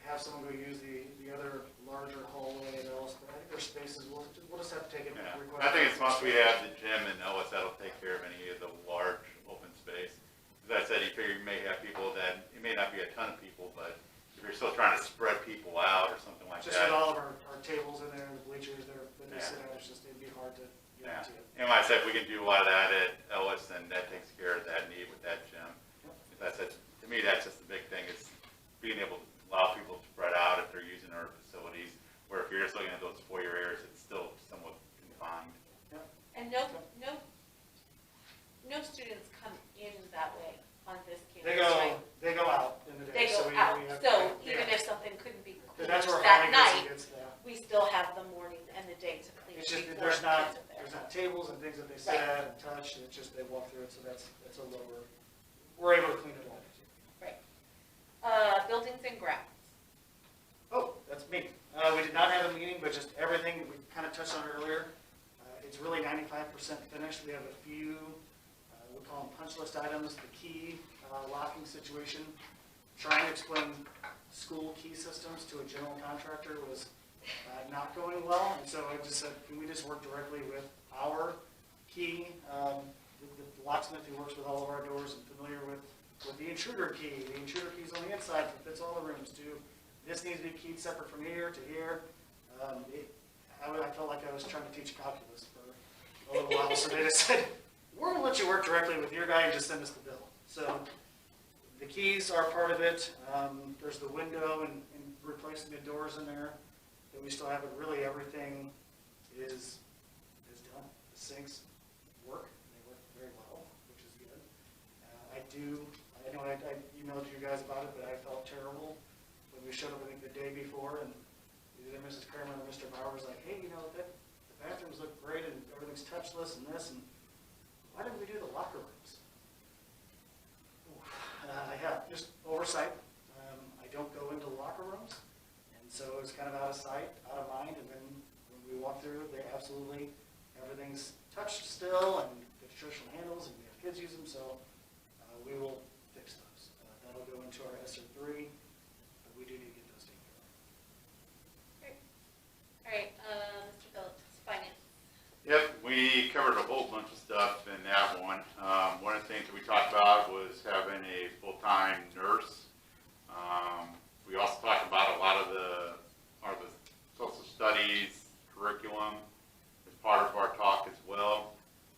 Speaker 1: have someone go use the other larger hallway at Ellis, but I think there's spaces, we'll just have to take it.
Speaker 6: Yeah,
Speaker 1: request-
Speaker 6: I think it's once we have the gym in Ellis, that'll take care of any of the large open space. As I said, you figure you may have people that, it may not be a ton of people, but if you're still trying to spread people out or something like
Speaker 1: Just
Speaker 6: that.
Speaker 1: with all of our tables in there, and the bleachers there, that they
Speaker 6: Yeah.
Speaker 1: sit at, it'd be hard to get
Speaker 6: Yeah,
Speaker 1: into it.
Speaker 6: and like I said, if we can do a lot of that at Ellis, then that takes care of that need with that gym. As I said, to me, that's just the big thing, is being able to allow people to spread out if they're using our facilities, where if you're just looking at those foyer areas, it's still somewhat confined.
Speaker 9: And no students come in that way on this campus, right?
Speaker 1: They go out in the
Speaker 9: They
Speaker 1: day,
Speaker 9: go
Speaker 1: so we
Speaker 9: out,
Speaker 1: have.
Speaker 9: so
Speaker 1: yeah.
Speaker 9: even if something couldn't be
Speaker 1: But
Speaker 9: cleaned
Speaker 1: that's where
Speaker 9: that
Speaker 1: Harmony gets
Speaker 9: night,
Speaker 1: it, gets the,
Speaker 9: we still have the morning and the day to clean
Speaker 1: it's just, that
Speaker 9: before
Speaker 1: there's
Speaker 9: the
Speaker 1: not,
Speaker 9: kids are there.
Speaker 1: there's not tables and things that they sit
Speaker 9: Right.
Speaker 1: at and touch, it's just they walk through it, so that's a lower, we're able to clean it all.
Speaker 9: Buildings and grounds.
Speaker 1: Oh, that's me. We did not have a meeting, but just everything, we kind of touched on it earlier. It's really 95% finished. We have a few, we call them punch list items, the key locking situation. Trying to explain school key systems to a general contractor was not going well, and so I just said, can we just work directly with our key, the locksmith who works with all of our doors and familiar with the intruder key. The intruder key's on the inside, it fits all the rooms too. This needs to be keyed separate from here to here. I felt like I was trying to teach calculus for a little while, so they just said, we're gonna let you work directly with your guy and just send us the bill. So the keys are part of it. There's the window and replacing the doors in there that we still have, but really everything is done. The sinks work, they work very well, which is good. I know I emailed you guys about it, but I felt terrible when we showed up, I think, the day before, and either Mrs. Kramer or Mr. Bauer was like, hey, the bathrooms look great and everything's touchless and this, and why didn't we do the locker rooms? I have just oversight. I don't go into locker rooms, and so it was kind of out of sight, out of mind, and then when we walk through, they absolutely, everything's touched still, and the traditional handles, and we have kids use them, so we will fix those. That'll go into our ESSER 3, but we do need to get those taken care of.
Speaker 9: All right, Mr. Phillips, finance.
Speaker 6: covered a whole bunch of stuff in that one. One of the things that we talked about was having a full-time nurse. We also talked about a lot of the social studies curriculum as part of our talk as well.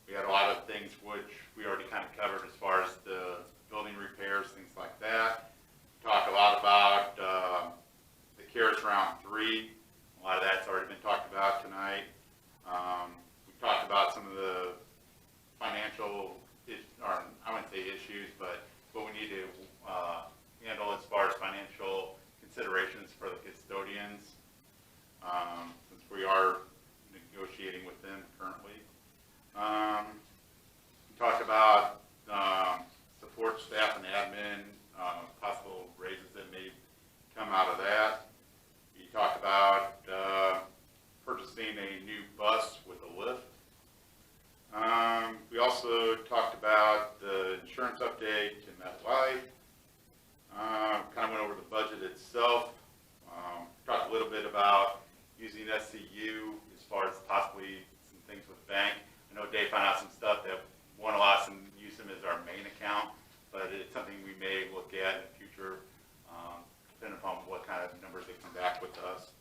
Speaker 6: We had a lot of things which we already kind of covered as far as the building repairs, things like that. Talk a lot about the CARES Round 3. A lot of that's already been talked about tonight. We talked about some of the financial, or I wouldn't say issues, but what we need to handle as far as financial considerations for the custodians, since we are negotiating with them currently. We talked about support staff and admin, possible raises that may come out of that. We talked about purchasing a new bus with a lift. We also talked about the insurance update to MetLife. Kind of went over the budget itself. Talked a little bit about using SCU as far as possibly some things with the bank. I know Dave found out some stuff that won't allow us to use them as our main account, but it's something we may look at in the future, depending upon what kind of numbers they come back with us.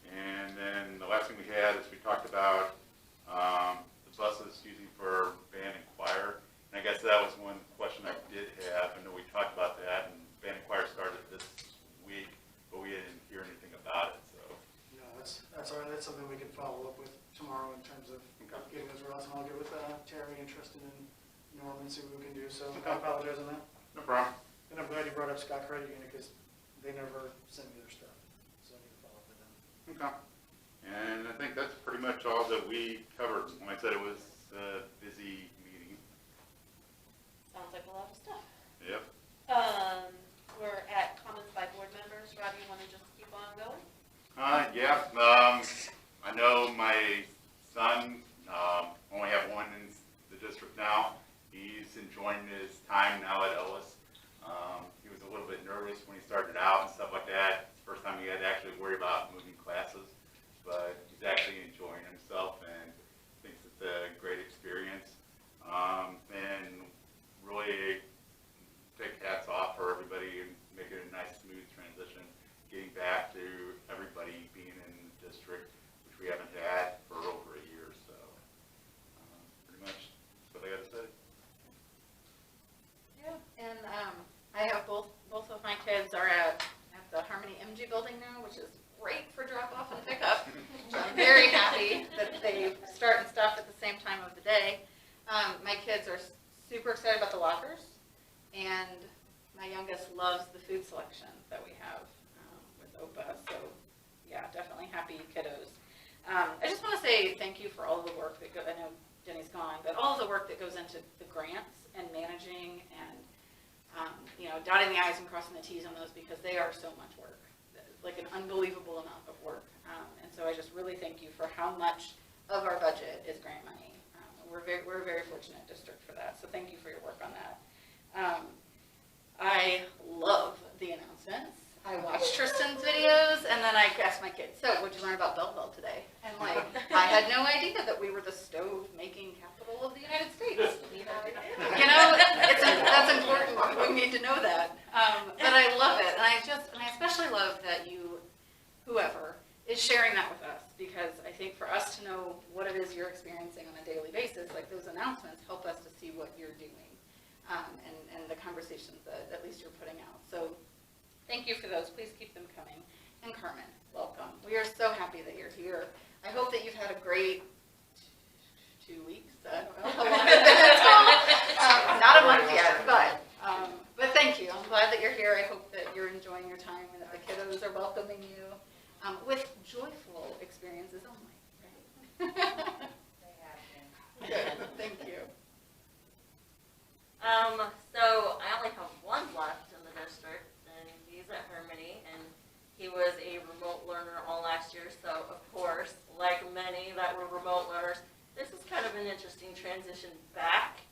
Speaker 6: And then the last thing we had is we talked about the buses using for band and choir. And I guess that was one question I did have. I know we talked about that, and band and choir started this week, but we didn't hear anything about it. So
Speaker 1: No, that's all right. That's something we can follow up with tomorrow in terms of getting those routes, and I'll get with Terry and Tristan and Norman and see what we can do. So I apologize on that.
Speaker 6: no problem.
Speaker 1: And I'm glad you brought up Scott Credit Union because they never send me their stuff, so I need to follow up with them.
Speaker 6: Okay. And I think that's pretty much all that we covered. Like I said, it was a busy meeting.
Speaker 9: Sounds like a lot of stuff.
Speaker 6: Yep.
Speaker 9: We're at comments by board members. Rob, you want to just keep on going?
Speaker 6: Yeah. I know my son, only have one in the district now. He's enjoying his time now at Ellis. He was a little bit nervous when he started out and stuff like that. It's the first time he had to actually worry about moving classes, but he's actually enjoying himself and thinks it's a great experience. And really take hats off for everybody and make it a nice, smooth transition, getting back to everybody being in the district, which we haven't had for over a year. So pretty much that's what I got to say.
Speaker 4: Yeah, and I have both of my kids are at the Harmony MG building now, which is great for drop off and pick up. I'm very happy that they start and stop at the same time of the day. My kids are super excited about the lockers, and my youngest loves the food selection that we have with OPA. So yeah, definitely happy kiddos. I just want to say thank you for all the work that I know Jenny's gone, but all of the work that goes into the grants and managing and dotting the I's and crossing the T's on those, because they are so much work, like an unbelievable amount of work. And so I just really thank you for how much of our budget is grant money. We're a very fortunate district for that. So thank you for your work on that. I love the announcements. I watched Tristan's videos, and then I asked my kids, so what'd you learn about Belleville today? And like, I had no idea that we were the stove-making capital of the United States. That's important. We need to know that. But I love it, and I especially love that whoever is sharing that with us, because I think for us to know what it is you're experiencing on a daily basis, like those announcements help us to see what you're doing, and the conversations that at least you're putting out. So thank you for those. Please keep them coming. And Carmen, welcome. We are so happy that you're here. I hope that you've had a great 2 weeks. I don't know how long it's been at all. Not a month yet, but thank you. I'm glad that you're here. I hope that you're enjoying your time and that the kiddos are welcoming you with joyful experiences only. Right?
Speaker 10: They have been.
Speaker 4: Good. Thank you.
Speaker 10: So I only have one left in the district, and he's at Harmony, and he was a remote learner all last year. So of course, like many that were remote learners, this is kind of an interesting transition back.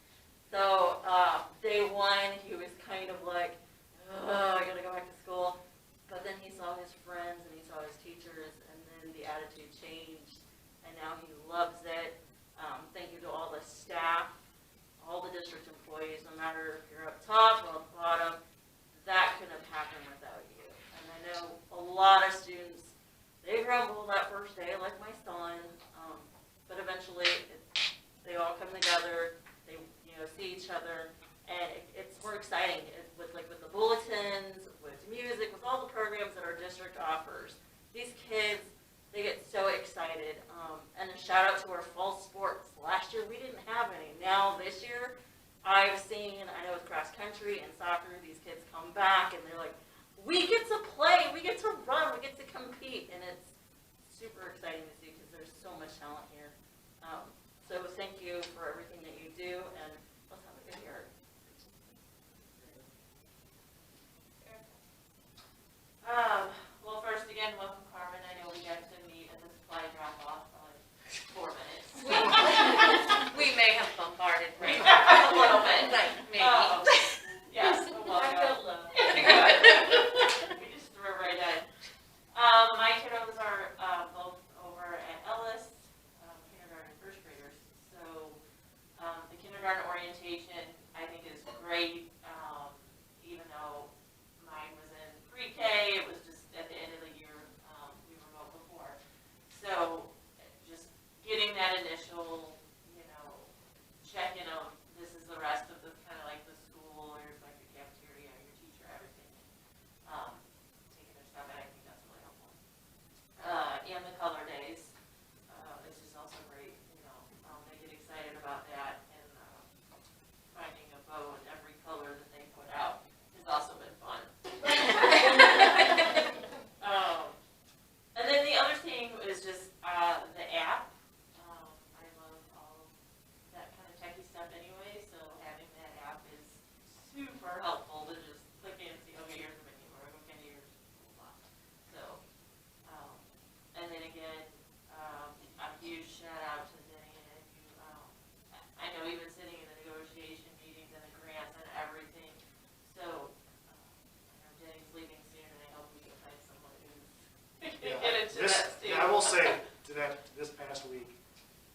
Speaker 10: So day one, he was kind of like, oh, I gotta go back to school. But then he saw his friends and he saw his teachers, and then the attitude changed, and now he loves it. Thank you to all the each other, and we're exciting with the bulletins, with music, with all the programs that our district offers. These kids, they get so excited. And a shout out to our fall sports. Last year we didn't have any. Now this year, I've seen, I know with cross country and soccer, these kids come back and they're like, we get to play, we get to run, we get to compete, and it's super exciting to see because there's so much talent here. So thank you for everything that you do, and let's have a good year.
Speaker 9: Well, first again, welcome Carmen. I know we got to meet at the supply drop-off for like 4 minutes. We may have bombarded Ray a little bit, maybe. Yes, welcome. We just threw it right in. My kiddos are both over at Ellis, kindergarten and first graders. So the kindergarten orientation, I think, is great. Even though mine was in pre-K, it was just at the end of the year, we were remote before. So just getting that initial, check-in of this is the rest of the kind of like the school, or like the cafeteria, your teacher, everything. Taking their stuff, I think that's really helpful. And the color days, it's just also great. They get excited about that, and finding a bow in every color that they put out has also been fun. And then the other thing is just the app. I love all of that kind of techie stuff anyway, so having that app is super helpful to just click in and see, okay, here's the menu, or okay, here's blah. So, and then again, a huge shout out to Denny and you. I know you've been sitting in the negotiation meetings and the grants and everything, so I know Denny's leaving soon, and I hope we can find someone who's
Speaker 1: Yeah,
Speaker 9: get into that too.
Speaker 1: I will say to that, this past week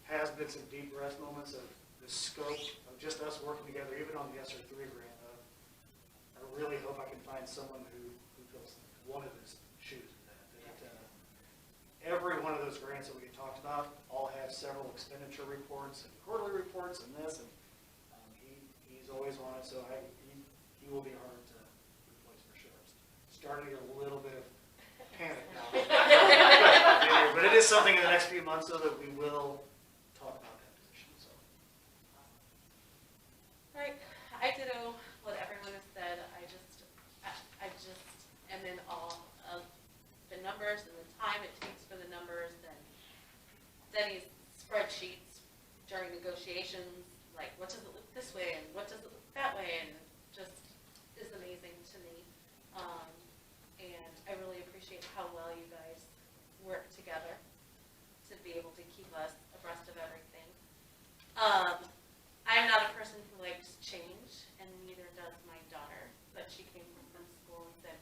Speaker 1: has been some deep breath moments of the scope of just us working together, even on the ESSER 3 grant. I really hope I can find someone who fills one of his shoes in that. Every one of those grants that we talked about all have several expenditure reports and quarterly reports and this, and he's always on it, so he will be hard to replace for sure. Starting to get a little bit of panic now. But it is something in the next few months, though, that we will talk about that position, so.
Speaker 9: Right, I ditto what everyone has said. I just am in awe of the numbers and the time it takes for the numbers, and Denny's spreadsheets during negotiations, like what does it look this way and what does it look that way, and just is amazing to me. And I really appreciate how well you guys work together to be able to keep us abreast of everything. I'm not a person who likes change, and neither does my daughter, but she came home from school and said,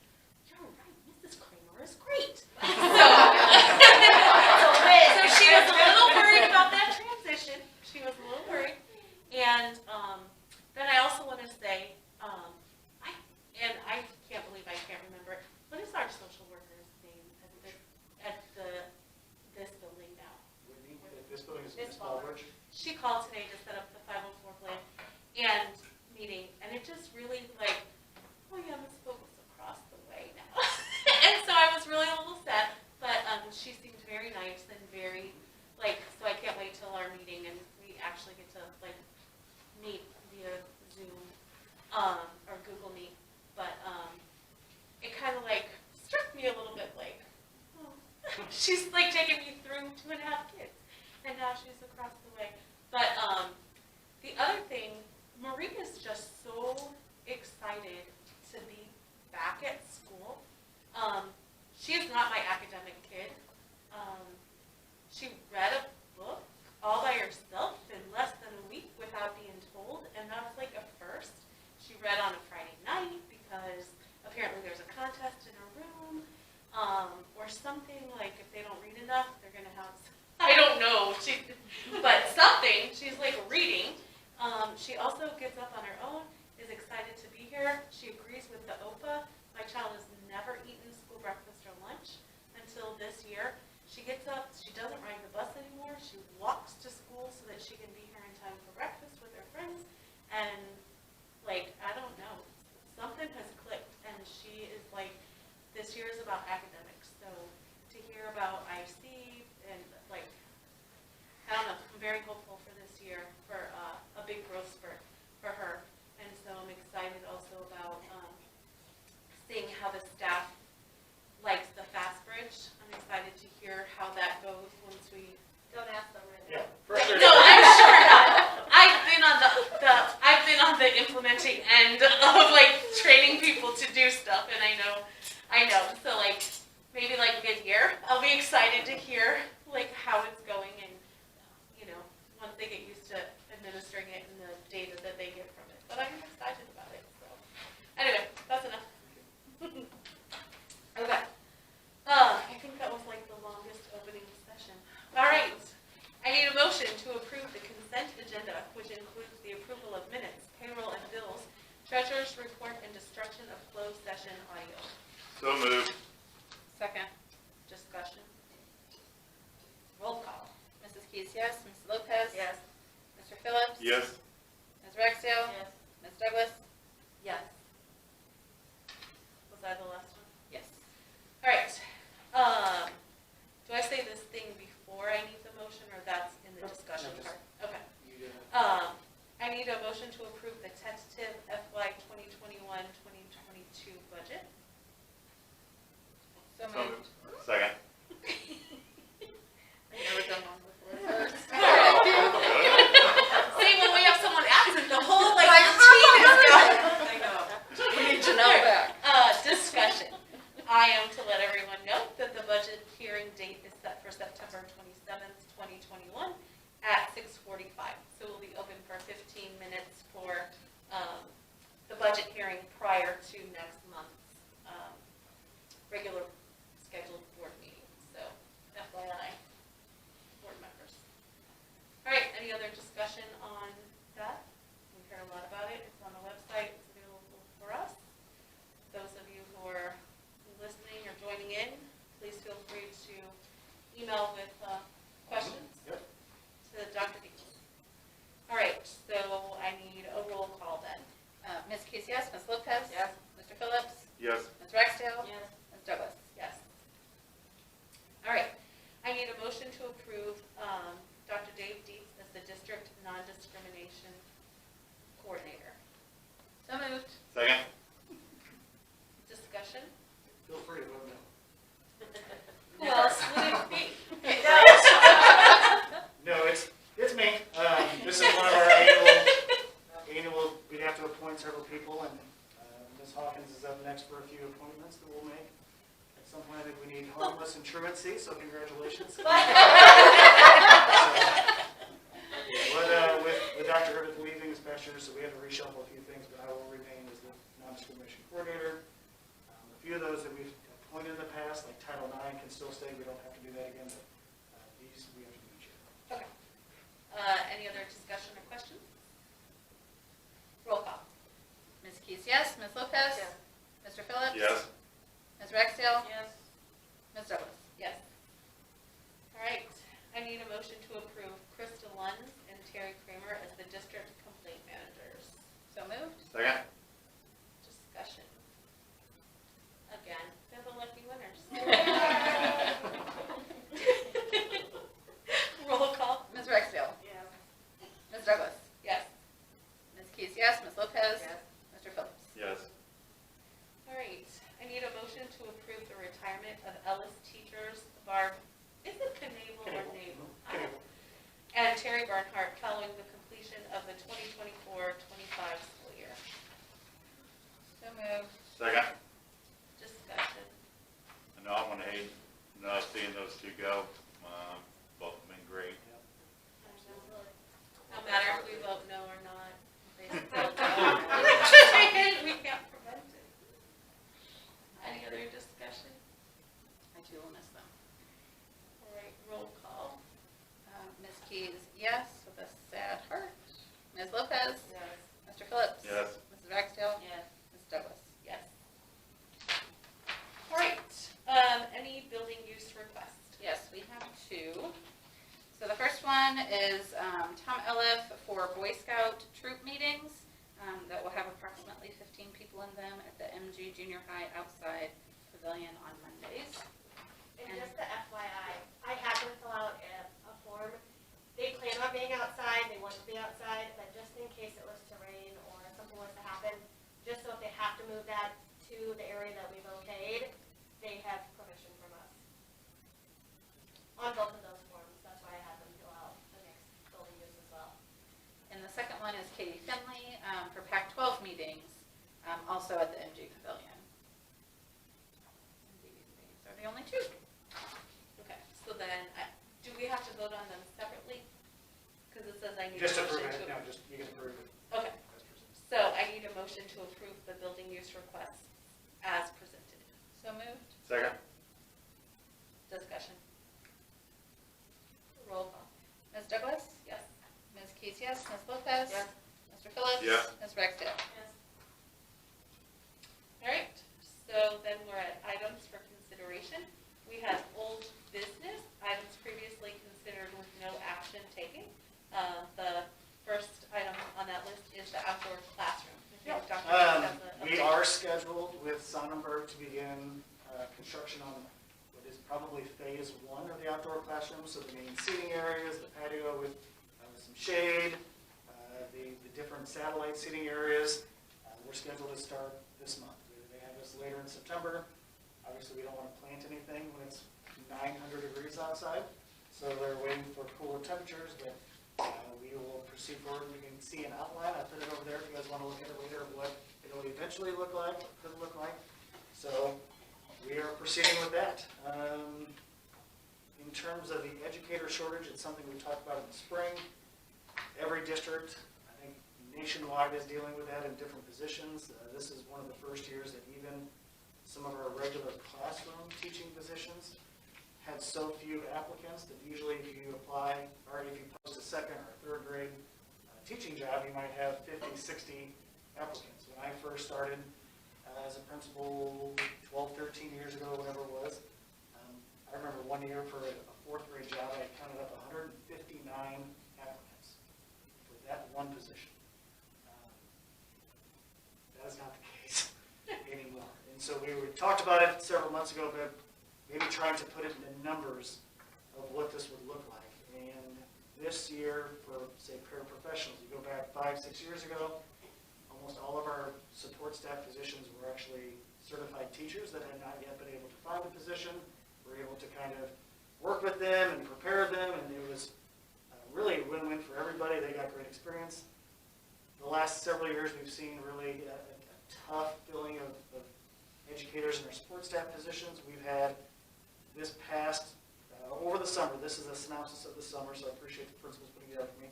Speaker 9: "You're right, Mrs. Kramer is great." So she was a little worried about that transition. She was a little worried. And then I also want to say, I can't believe I can't remember it. What is our social worker's name at this building now?
Speaker 1: This building is
Speaker 9: Miss
Speaker 1: Miss Baldridge.
Speaker 9: She called today to set up the 504 plan and meeting, and it just really like, oh yeah, Miss Book is across the way now. And so I was really a little sad, but she seemed very nice and very so I can't wait till our meeting and we actually get to meet via Zoom or Google Meet. But it kind of struck me a little bit oh. She's taking me through 2.5 kids, and now she's across the way. But the other thing, Marika's just so excited to be back at school. She is not my academic kid. She read a book all by herself in less than a week without being told, and that was a first. She read on a Friday night because apparently there's a contest in her room, or something if they don't read enough, they're gonna have, I don't know, but something, she's reading. She also gets up on her own, is excited to be here. She agrees with the OPA. My child has never eaten school breakfast or lunch until this year. She gets up, she doesn't ride the bus anymore. She walks to school so that she can be here in time for breakfast with her friends. And very hopeful for this year, for a big growth spurt for her. And so I'm excited also about seeing how the staff likes the Fast Bridge. I'm excited to hear how that goes once we.
Speaker 7: Don't ask them right
Speaker 1: Yeah.
Speaker 7: now.
Speaker 1: First
Speaker 9: No,
Speaker 1: there's-
Speaker 9: I'm sure not. I've been on the implementing end of like training people to do stuff, and I know. So like maybe like mid-year, I'll be excited to hear like how it's going, and once they get used to administering it and the data that they get from it. But I'm excited about it. So anyway, that's enough. Okay. I think that was like the longest opening session. All right. I need a motion to approve the consent agenda, which includes the approval of minutes, payroll and bills, treasurer's report, and destruction of closed session audio.
Speaker 6: So moved.
Speaker 4: Second.
Speaker 9: Discussion. Roll call.
Speaker 4: Mrs. Keys, yes. Ms. Lopez?
Speaker 10: Yes.
Speaker 4: Mr. Phillips?
Speaker 6: Yes.
Speaker 4: Ms. Rexdale?
Speaker 10: Yes.
Speaker 4: Ms. Douglas?
Speaker 9: Yes. Was that the last one?
Speaker 4: Yes.
Speaker 9: All right. Do I say this thing before I need the motion, or that's in the discussion
Speaker 1: No, just-
Speaker 9: part? Okay.
Speaker 1: You,
Speaker 9: I need a motion to approve the tentative FY 2021-2022 budget.
Speaker 4: So
Speaker 6: So
Speaker 4: moved.
Speaker 6: moved. Second.
Speaker 4: I've never done one before.
Speaker 9: See, when we have someone absent, the whole routine is gone. I know.
Speaker 4: We need to know back.
Speaker 9: Discussion. I am to let everyone know that the budget hearing date is set for September 27th, 2021 at 6:45. So we'll be open for 15 minutes for the budget hearing prior to next month's regular scheduled board meeting. So FYI, board members. All right, any other discussion on that? We've heard a lot about it. It's on the website. It's available for us. Those of you who are listening or joining in, please feel free to email with questions
Speaker 1: Yep.
Speaker 9: to Dr. Dees. All right, so I need a roll call then.
Speaker 4: Ms. Keys, yes. Ms. Lopez?
Speaker 10: Yes.
Speaker 4: Mr. Phillips?
Speaker 6: Yes.
Speaker 4: Ms. Rexdale?
Speaker 10: Yes.
Speaker 4: Ms. Douglas?
Speaker 9: Yes. All right, I need a motion to approve Dr. Dave Dietz as the district non-discrimination coordinator.
Speaker 4: So moved.
Speaker 6: Second.
Speaker 9: Discussion?
Speaker 1: feel free to vote no.
Speaker 9: Who else would it be?
Speaker 1: No, it's me. This is one of our annual, we'd have to appoint several people, and Ms. Hawkins is up next for a few appointments that we'll make. At some point, I think we need homeless and truancy, so congratulations. But with Dr. Griffith leaving this past year, so we had to reshuffle a few things, but I will remain as the non-discrimination coordinator. A few of those that we've appointed in the past, like Title IX, can still stay. We don't have to do that again, but these we have to do each year.
Speaker 9: Okay. Any other discussion or questions? Roll call.
Speaker 4: Ms. Keys, yes. Ms. Lopez?
Speaker 10: Yes.
Speaker 4: Mr. Phillips?
Speaker 6: Yes.
Speaker 4: Ms. Rexdale?
Speaker 10: Yes.
Speaker 4: Ms. Douglas?
Speaker 9: Yes. All right, I need a motion to approve Krista Lund and Terry Kramer as the district complaint managers.
Speaker 4: So moved.
Speaker 6: Second.
Speaker 9: Discussion. Again, they're the lucky winners. Roll call.
Speaker 4: Ms. Rexdale?
Speaker 10: Yes.
Speaker 4: Ms. Douglas?
Speaker 9: Yes.
Speaker 4: Ms. Keys, yes. Ms. Lopez?
Speaker 10: Yes.
Speaker 4: Mr. Phillips?
Speaker 6: Yes.
Speaker 9: All right, I need a motion to approve the retirement of Ellis teachers Barb, is it Knavel or Navel? And Terry Bernhardt following the completion of the 2024-25 school year.
Speaker 4: So moved.
Speaker 6: Second.
Speaker 9: Discussion.
Speaker 6: I know I'm gonna hate not seeing those two go. Both have been great.
Speaker 9: No matter if we vote no or not, they still go. We can't prevent it. Any other discussion?
Speaker 4: I too will miss them.
Speaker 9: All right, roll call.
Speaker 4: Ms. Keys, yes, with a sad heart. Ms. Lopez?
Speaker 10: Yes.
Speaker 4: Mr. Phillips?
Speaker 6: Yes.
Speaker 4: Mrs. Rexdale?
Speaker 10: Yes.
Speaker 4: Ms. Douglas?
Speaker 9: Yes. All right, any building use request?
Speaker 4: Yes, we have two. So the first one is Tom Elliff for Boy Scout troop meetings that will have approximately 15 people in them at the MG Junior High outside pavilion on Mondays.
Speaker 7: And just the FYI, I had to fill out a form. They plan on to the area that we've okayed, they have permission from us. On both of those forms, that's why I had them fill out the next building use as well.
Speaker 4: And the second one is Katie Finley, for Pac-12 meetings, also at the MG Pavilion. And these are the only two.
Speaker 9: Okay, so then, do we have to vote on them separately? Because it says I need a
Speaker 3: Just
Speaker 9: motion
Speaker 3: approve it,
Speaker 9: to.
Speaker 3: no, just, you can approve it.
Speaker 9: Okay,
Speaker 3: as presented.
Speaker 9: so I need a motion to approve the building use request as presented.
Speaker 4: So moved.
Speaker 6: Second?
Speaker 9: Discussion. Roll call.
Speaker 4: Ms. Douglas?
Speaker 9: Yes.
Speaker 4: Ms. Keys, yes. Ms. Lopez?
Speaker 9: Yes.
Speaker 4: Mr. Phillips?
Speaker 6: Yes.
Speaker 4: Ms. Rexdale?
Speaker 7: Yes.
Speaker 9: All right, so then we're at items for consideration. We have old business, items previously considered with no action taken. The first item on that list is the outdoor classroom. I think Dr. Hicks has a
Speaker 3: We
Speaker 9: update.
Speaker 3: are scheduled with Sonnenberg to begin construction on what is probably phase 1 of the outdoor classroom. So the main seating areas, the patio with some shade, the different satellite seating areas. We're scheduled to start this month. They have us later in September. Obviously, we don't want to plant anything when it's 900 degrees outside. So they're waiting for cooler temperatures, but we will proceed forward. You can see an outline. I put it over there if you guys want to look at it later of what it'll eventually look like, what it could look like. So we are proceeding with that. In terms of the educator shortage, it's something we talked about in the spring. Every district, I think nationwide, is dealing with that in different positions. This is one of the first years that even some of our regular classroom teaching positions had so few applicants that usually if you apply, or if you post a second or third grade teaching job, you might have 50, 60 applicants. When I first started as a principal 12, 13 years ago, whatever it was, I remember one year for a fourth grade job, I counted up 159 applicants for that one position. That is not the case anymore. And so we talked about it several months ago, but maybe trying to put it in numbers of what this would look like. And this year, for, say, paraprofessionals, you go back 5, 6 years ago, almost all of our support staff positions were actually certified teachers that had not yet been able to find a position. We were able to kind of work with them and prepare them, and it was really a win-win for everybody. They got great experience. The last several years, we've seen really a tough filling of educators in our support staff positions. We've had this past, over the summer, this is a synopsis of the summer, so I appreciate the principals putting it out for me,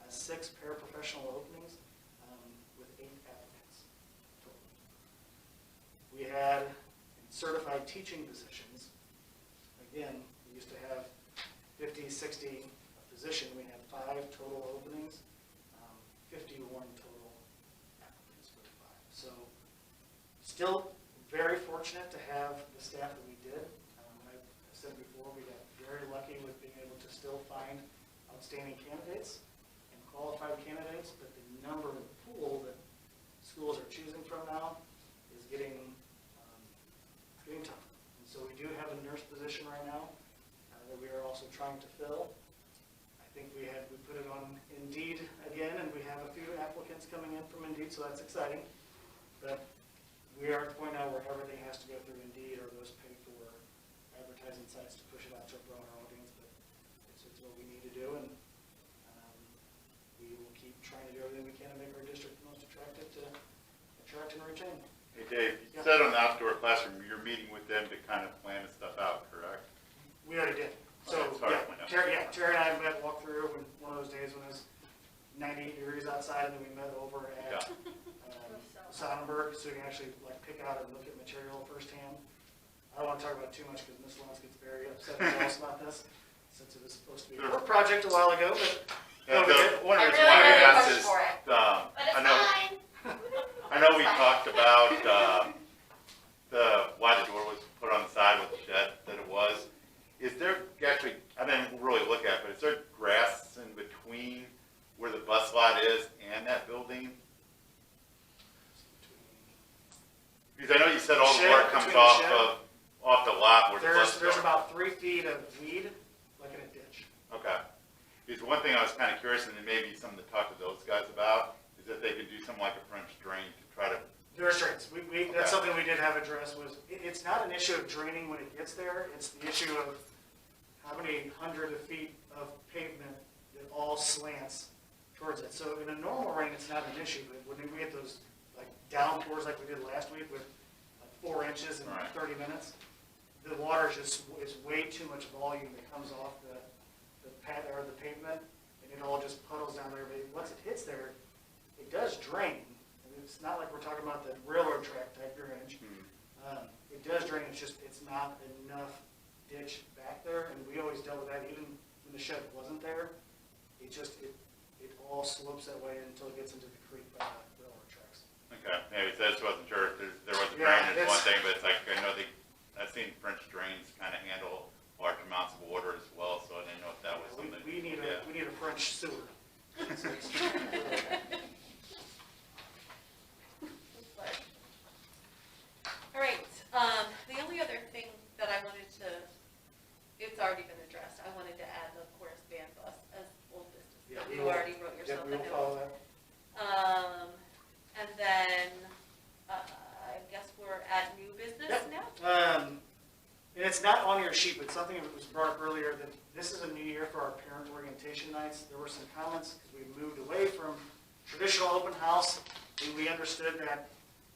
Speaker 3: 6 paraprofessional openings with 8 applicants total. We had certified teaching positions. Again, we used to have 50, 60 a position. We had 5 total openings, 51 total applicants for the 5. So still very fortunate to have the staff that we did. I said before, we got very lucky with being able to still find outstanding candidates and qualified candidates, but the number of pool that schools are choosing from now is getting tougher. And so we do have a nurse position right now that we are also trying to fill. I think we put it on Indeed again, and we have a few applicants coming in from Indeed, so that's exciting. But we are at the point now where everything has to go through Indeed or those pay for advertising sites to push it out to a broader audience. But it's what we need to do, and we will keep trying to do everything we can to make our district the most attractive to attract and retain.
Speaker 6: Hey Dave, you said on the outdoor classroom, you're meeting with them to kind of plan this stuff out, correct?
Speaker 3: We already did. So,
Speaker 6: Okay, sorry, I went up.
Speaker 3: Terry and I met, walked through one of those days when it was 98 degrees outside, and then we met over at Sonnenberg, so you can actually like pick out and look at material firsthand. I don't want to talk about it too much because Ms. Lawrence gets very upset with us about this, since it was supposed to be a work project a while ago, but
Speaker 6: Yeah,
Speaker 3: we did.
Speaker 6: one of
Speaker 2: I
Speaker 6: the
Speaker 2: really,
Speaker 6: reasons
Speaker 2: really
Speaker 6: I asked
Speaker 2: pushed
Speaker 6: is,
Speaker 2: for it. But it's fine.
Speaker 6: I know we talked about why the door was put on the side with the shed that it was. Is there actually, I didn't really look at it, but is there grass in between where the bus lot is and that building? Because I know you said all the
Speaker 3: Shed,
Speaker 6: work comes
Speaker 3: between the
Speaker 6: off the lot where the bus
Speaker 3: There's
Speaker 6: goes.
Speaker 3: about 3 feet of weed, like in a ditch.
Speaker 6: Okay. Because one thing I was kind of curious, and maybe something to talk to those guys about, is that they could do something like a French drain to try to
Speaker 1: There are strains. That's something we did have addressed was, it's not an issue of draining when it gets there, it's the issue of how many hundred of feet of pavement that all slants towards it. So in a normal rain, it's not an issue, but when we get those like downpours like we did last week with like 4 inches in
Speaker 6: Right.
Speaker 1: 30 minutes, the water is way too much volume that comes off the pad or the pavement, and it all just puddles down there. But once it hits there, it does drain. It's not like we're talking about the railroad track type drainage. It does drain, it's not enough ditch back there, and we always dealt with that even when the shed wasn't there. It all slopes that way until it gets into the creek by the railroad tracks.
Speaker 6: Okay, maybe I just wasn't sure if there was a
Speaker 1: Yeah,
Speaker 6: drain is one
Speaker 1: it's-
Speaker 6: thing, but it's like, I know I've seen French drains kind of handle large amounts of water as well, so I didn't know if that was something.
Speaker 1: We need
Speaker 6: yeah.
Speaker 1: a French sewer.
Speaker 9: All right, the only other thing that I wanted to, it's already been addressed, I wanted to add the Chorus Band Bus as old business.
Speaker 1: Yeah,
Speaker 9: You already wrote yourself a
Speaker 1: Yeah, we will follow
Speaker 9: note.
Speaker 1: that.
Speaker 9: And then, I guess we're at new business
Speaker 1: Yep.
Speaker 9: now?
Speaker 1: And it's not on your sheet, but something that was brought up earlier, that this is a new year for our parent orientation nights. There were some comments, because we moved away from traditional open house, and we understood that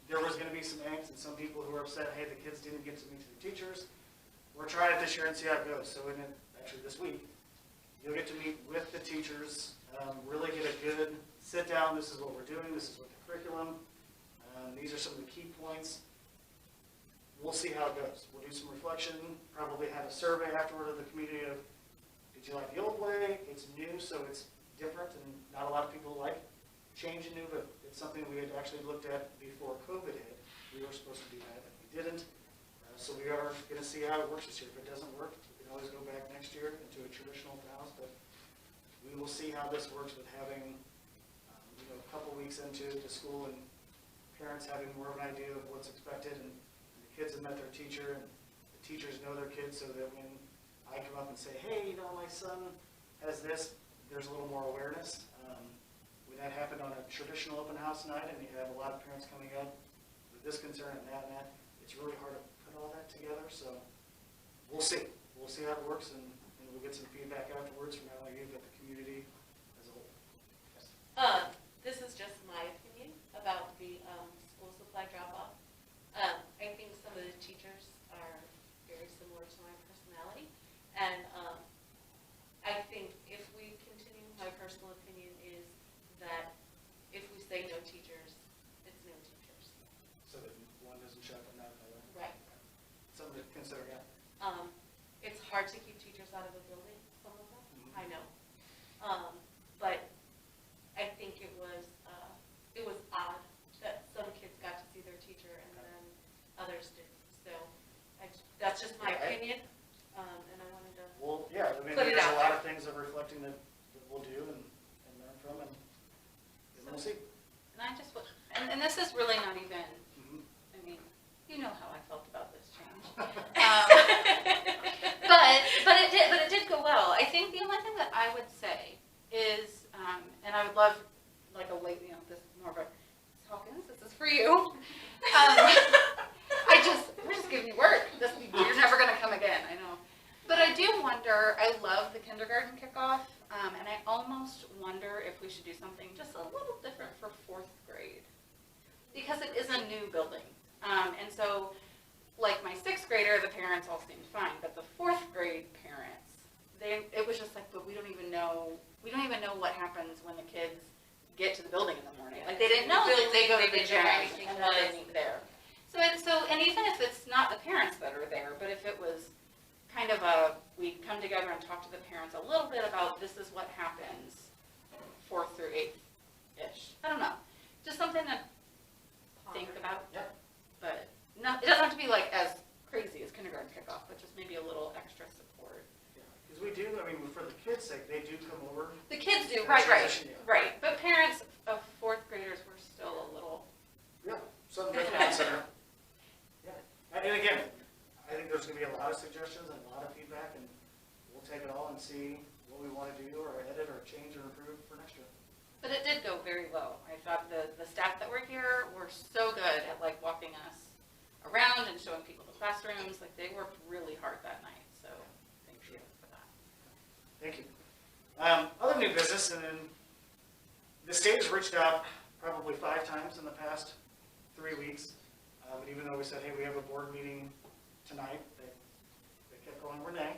Speaker 1: there was gonna be some angst and some people who were upset, hey, the kids didn't get to meet the teachers. We're trying it this year and see how it goes. So actually this week, you'll get to meet with the teachers, really get a good sit down, this is what we're doing, this is what the curriculum, these are some of the key points. We'll see how it goes. We'll do some reflection, probably have a survey afterward of the community of, did you like the old way? It's new, so it's different, and not a lot of people like change and new, but it's something we had actually looked at before COVID hit. We were supposed to do that, but we didn't. So we are going to see how it works this year. If it doesn't work, we can always go back next year into a traditional open house, but we will see how this works with having, a couple weeks into the school and parents having more of an idea of what's expected, and the kids have met their teacher, and the teachers know their kids, so that when I come up and say, hey, my son has this, there's a little more awareness. When that happened on a traditional open house night, and you have a lot of parents coming up with this concern and that, it's really hard to put all that together, so we'll see. We'll see how it works, and we'll get some feedback afterwards from not only you, but the community as a whole. Yes.
Speaker 9: This is just my opinion about the school supply drop-off. I think some of the teachers are very similar to my personality, and I think if we continue, my personal opinion is that if we say no teachers, it's no teachers.
Speaker 1: So that one doesn't show up and not another.
Speaker 9: Right.
Speaker 1: Something to consider, yeah.
Speaker 9: It's hard to keep teachers out of a building, some of them,
Speaker 1: Mhm.
Speaker 9: I know. But I think it was odd that some kids got to see their teacher and then others didn't. So that's just my
Speaker 1: Yeah,
Speaker 9: opinion, and I wanted to.
Speaker 1: Well, yeah, I mean,
Speaker 9: Put it
Speaker 1: there's
Speaker 9: out
Speaker 1: a lot
Speaker 9: there.
Speaker 1: of things of reflecting that we'll do and learn from, and we'll see.
Speaker 4: And I just, and this is really not even,
Speaker 1: Mhm.
Speaker 4: I mean, you know how I felt about this change. But it did go well. I think the only thing that I would say is, and I would love, like a late, this is more of a, Hawkins, this is for you. We're just giving you work. You're never gonna come again, I know. But I do wonder, I love the kindergarten kickoff, and I almost wonder if we should do something just a little different for 4th grade. Because it is a new building. And so, like my 6th grader, the parents all seemed fine, but the 4th grade parents, it was just like, but we don't even know what happens when the kids get to the building in the morning. Like, they didn't know that they go to the gym and then they meet there. And even if it's not the parents that are there, but if it was kind of we come together and talk to the parents a little bit about this is what happens 4th through 8th-ish. I don't know. Just something to think about.
Speaker 1: Yeah.
Speaker 4: But no, it doesn't have to be like as crazy as kindergarten kickoff, but just maybe a little extra support.
Speaker 1: Because we do, I mean, for the kids' sake, they do come over.
Speaker 4: The kids do,
Speaker 1: That
Speaker 4: right.
Speaker 1: transition, yeah.
Speaker 4: Right. But parents of 4th graders were still a little.
Speaker 1: Yeah, something to consider. Yeah, and again, I think there's gonna be a lot of suggestions and a lot of feedback, and we'll take it all and see what we wanna do, or edit, or change, or improve for next year.
Speaker 4: But it did go very well. I thought the staff that were here were so good at like walking us around and showing people the classrooms. Like they worked really hard that night. So thank you for that.
Speaker 1: Thank you. Other new business, and then the state has reached out probably 5 times in the past 3 weeks. But even though we said, hey, we have a board meeting tonight, they kept calling Renee.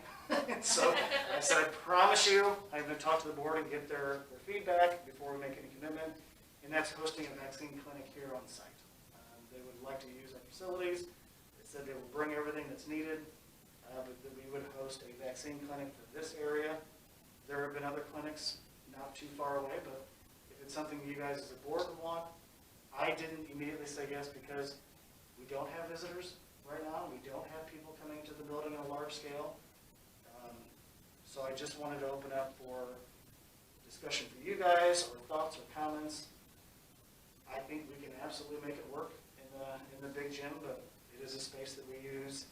Speaker 1: So I said, I promise you, I'm going to talk to the board and get their feedback before we make any commitment. And that's hosting a vaccine clinic here on site. They would like to use our facilities. They said they will bring everything that's needed, but that we would host a vaccine clinic for this area. There have been other clinics not too far away, but if it's something you guys as a board would want, I didn't immediately say yes because we don't have visitors right now. We don't have people coming to the building on a large scale. So I just wanted to open up for discussion for you guys, or thoughts or comments. I think we can absolutely make it work in the big gym, but it is a space that we use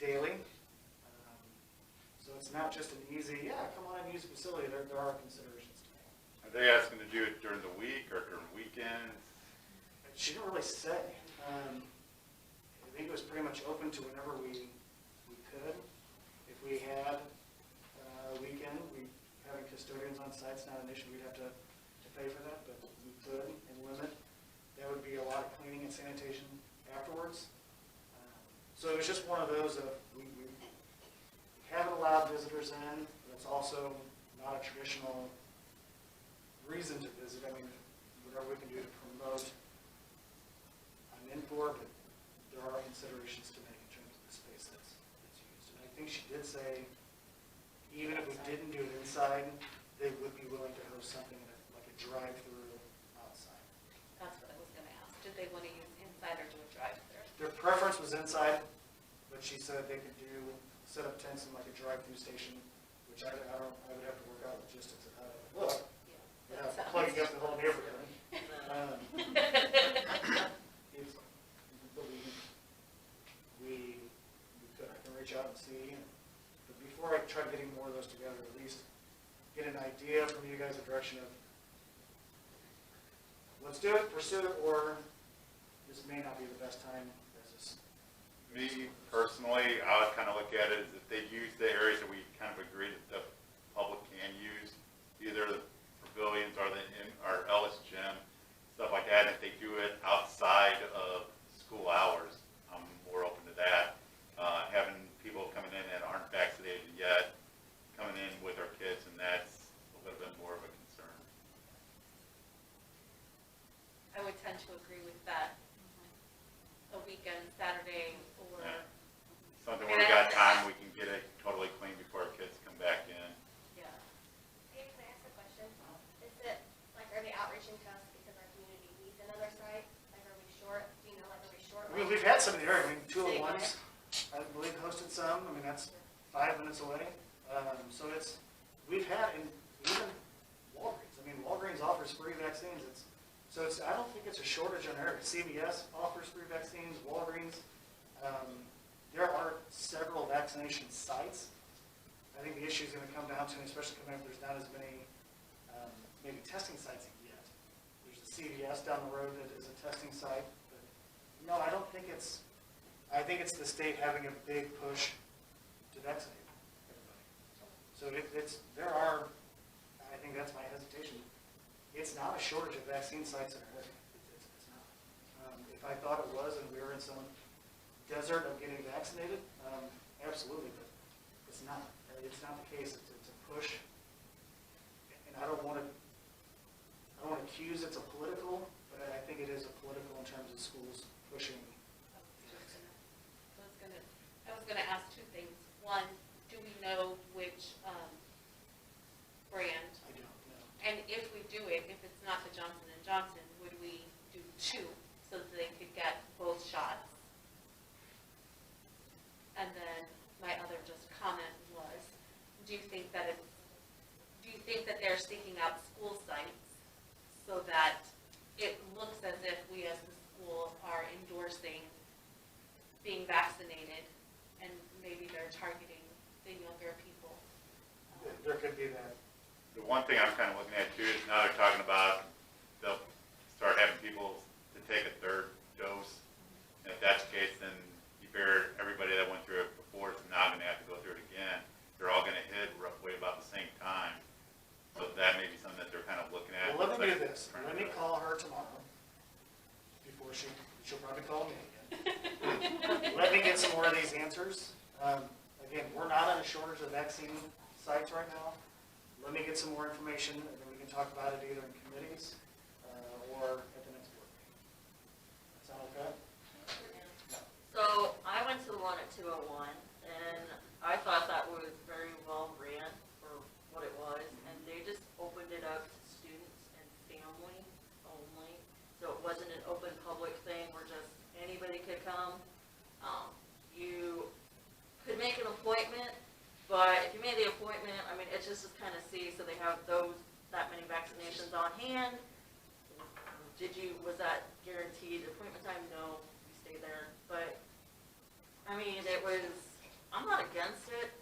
Speaker 1: daily. So it's not just an easy, yeah, come on and use the facility. There are considerations to make.
Speaker 6: Are they asking to do it during the week or during weekends?
Speaker 1: She didn't really say. I think it was pretty much open to whenever we could. If we had a weekend, having custodians on site's not an issue. We'd have to pay for that, but we could and limit. That would be a lot of cleaning and sanitation afterwards. So it was just one of those of we haven't allowed visitors in, but it's also not a traditional reason to visit. I mean, whatever we can do to promote, I'm in for, but there are considerations to make in terms of the space that's used. And I think she did say, even if we didn't do it inside, they would be willing to host something like a drive-through outside.
Speaker 9: That's what I was gonna ask. Did they wanna use inside or do a drive-through?
Speaker 1: Their preference was inside, but she said they could set up tents in like a drive-through station, which I would have to work out logistics of how that would look.
Speaker 9: Yeah.
Speaker 1: Without
Speaker 9: That
Speaker 1: plugging up
Speaker 9: sounds-
Speaker 1: the whole neighborhood. But we could, I can reach out and see, but before I try getting more of those together, at least get an idea from you guys, a direction of, let's do it, pursue it, or this may not be the best time as this.
Speaker 6: Me personally, I would kind of look at it as if they use the areas that we kind of agree that the public can use, either the pavilions or our Ellis gym, stuff like that. If they do it outside of school hours, I'm more open to that. Having people coming in that aren't vaccinated yet, coming in with our kids, and that's a little bit more of a concern.
Speaker 9: I would tend to agree with that. A weekend, Saturday, or,
Speaker 6: Yeah. Something where we got time, we can get it totally clean before our kids come back in.
Speaker 9: yeah.
Speaker 7: Hey, can I ask a question? Is it, like, are they outreaching to us because our community needs another site? Like, are we short, do you know, like, are we short?
Speaker 1: I mean, we've had some in the area. I mean, 201's, I believe, hosted some. I mean, that's 5 minutes away. So we've had, and even Walgreens. I mean, Walgreens offers free vaccines. I don't think it's a shortage on area. CVS offers free vaccines, Walgreens. There are several vaccination sites. I think the issue is going to come down to, especially coming up, there's not as many maybe testing sites yet. There's a CVS down the road that is a testing site. But no, I don't think it's, I think it's the state having a big push to vaccinate everybody. So there are, I think that's my hesitation. It's not a shortage of vaccine sites in our area. It's not. If I thought it was and we were in some desert of getting vaccinated, absolutely, but it's not. It's not the case. It's a push. And I don't want to accuse it's a political, but I think it is a political in terms of schools pushing.
Speaker 9: I was gonna ask two things. One, do we know which, brand?
Speaker 1: I don't know.
Speaker 9: And if we do it, if it's not the Johnson & Johnson, would we do 2 so that they could get both shots? And then my other just comment was, do you think that they're seeking out school sites so that it looks as if we as the school are endorsing being vaccinated, and maybe they're targeting the younger people?
Speaker 1: There could be that.
Speaker 6: The one thing I'm kind of looking at too is now they're talking about
Speaker 3: she'll probably call me again. Let me get some more of these answers. Again, we're not on a shortage of vaccine sites right now. Let me get some more information, and then we can talk about it either in committees or at the next board meeting. Sound okay?
Speaker 10: So I went to the one at 201, and I thought that was very well ran for what it was, and they just opened it up to students and family only. So it wasn't an open public thing where just anybody could come. You could make an appointment, but if you made the appointment, I mean, it's just to kind of see, so they have that many vaccinations on hand. Was that guaranteed appointment time? No, you stay there. But, I mean, I'm not against it,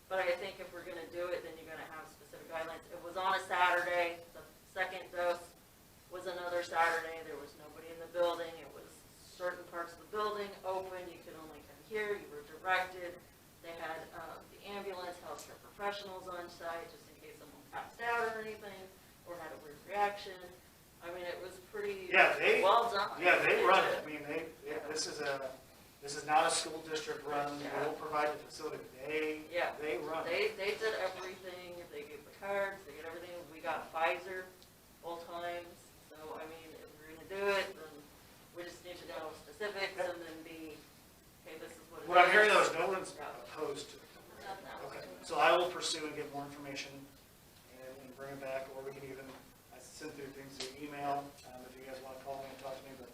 Speaker 10: but I think if we're gonna do it, then you're gonna have specific guidelines. It was on a Saturday, the second dose was another Saturday, there was nobody in the building, it was certain parts of the building open, you could only come here, you were directed. They had the ambulance, healthcare professionals on site, just in case someone passed out or anything, or had a weird reaction. I mean, it was pretty well done.
Speaker 3: Yeah, they run it. I mean, this is not a school district run. They don't provide the facility. They run it.
Speaker 10: They did everything, they gave the cards, they did everything. We got Pfizer both times, so I mean, if we're gonna do it, then we just need to know specifics and then be, okay, this is what it is.
Speaker 3: What I'm hearing though is no one's opposed to it.
Speaker 10: No.
Speaker 3: Okay, so I will pursue and get more information and bring it back, or we can even, I send through things via email, if you guys want to call me and talk to me, but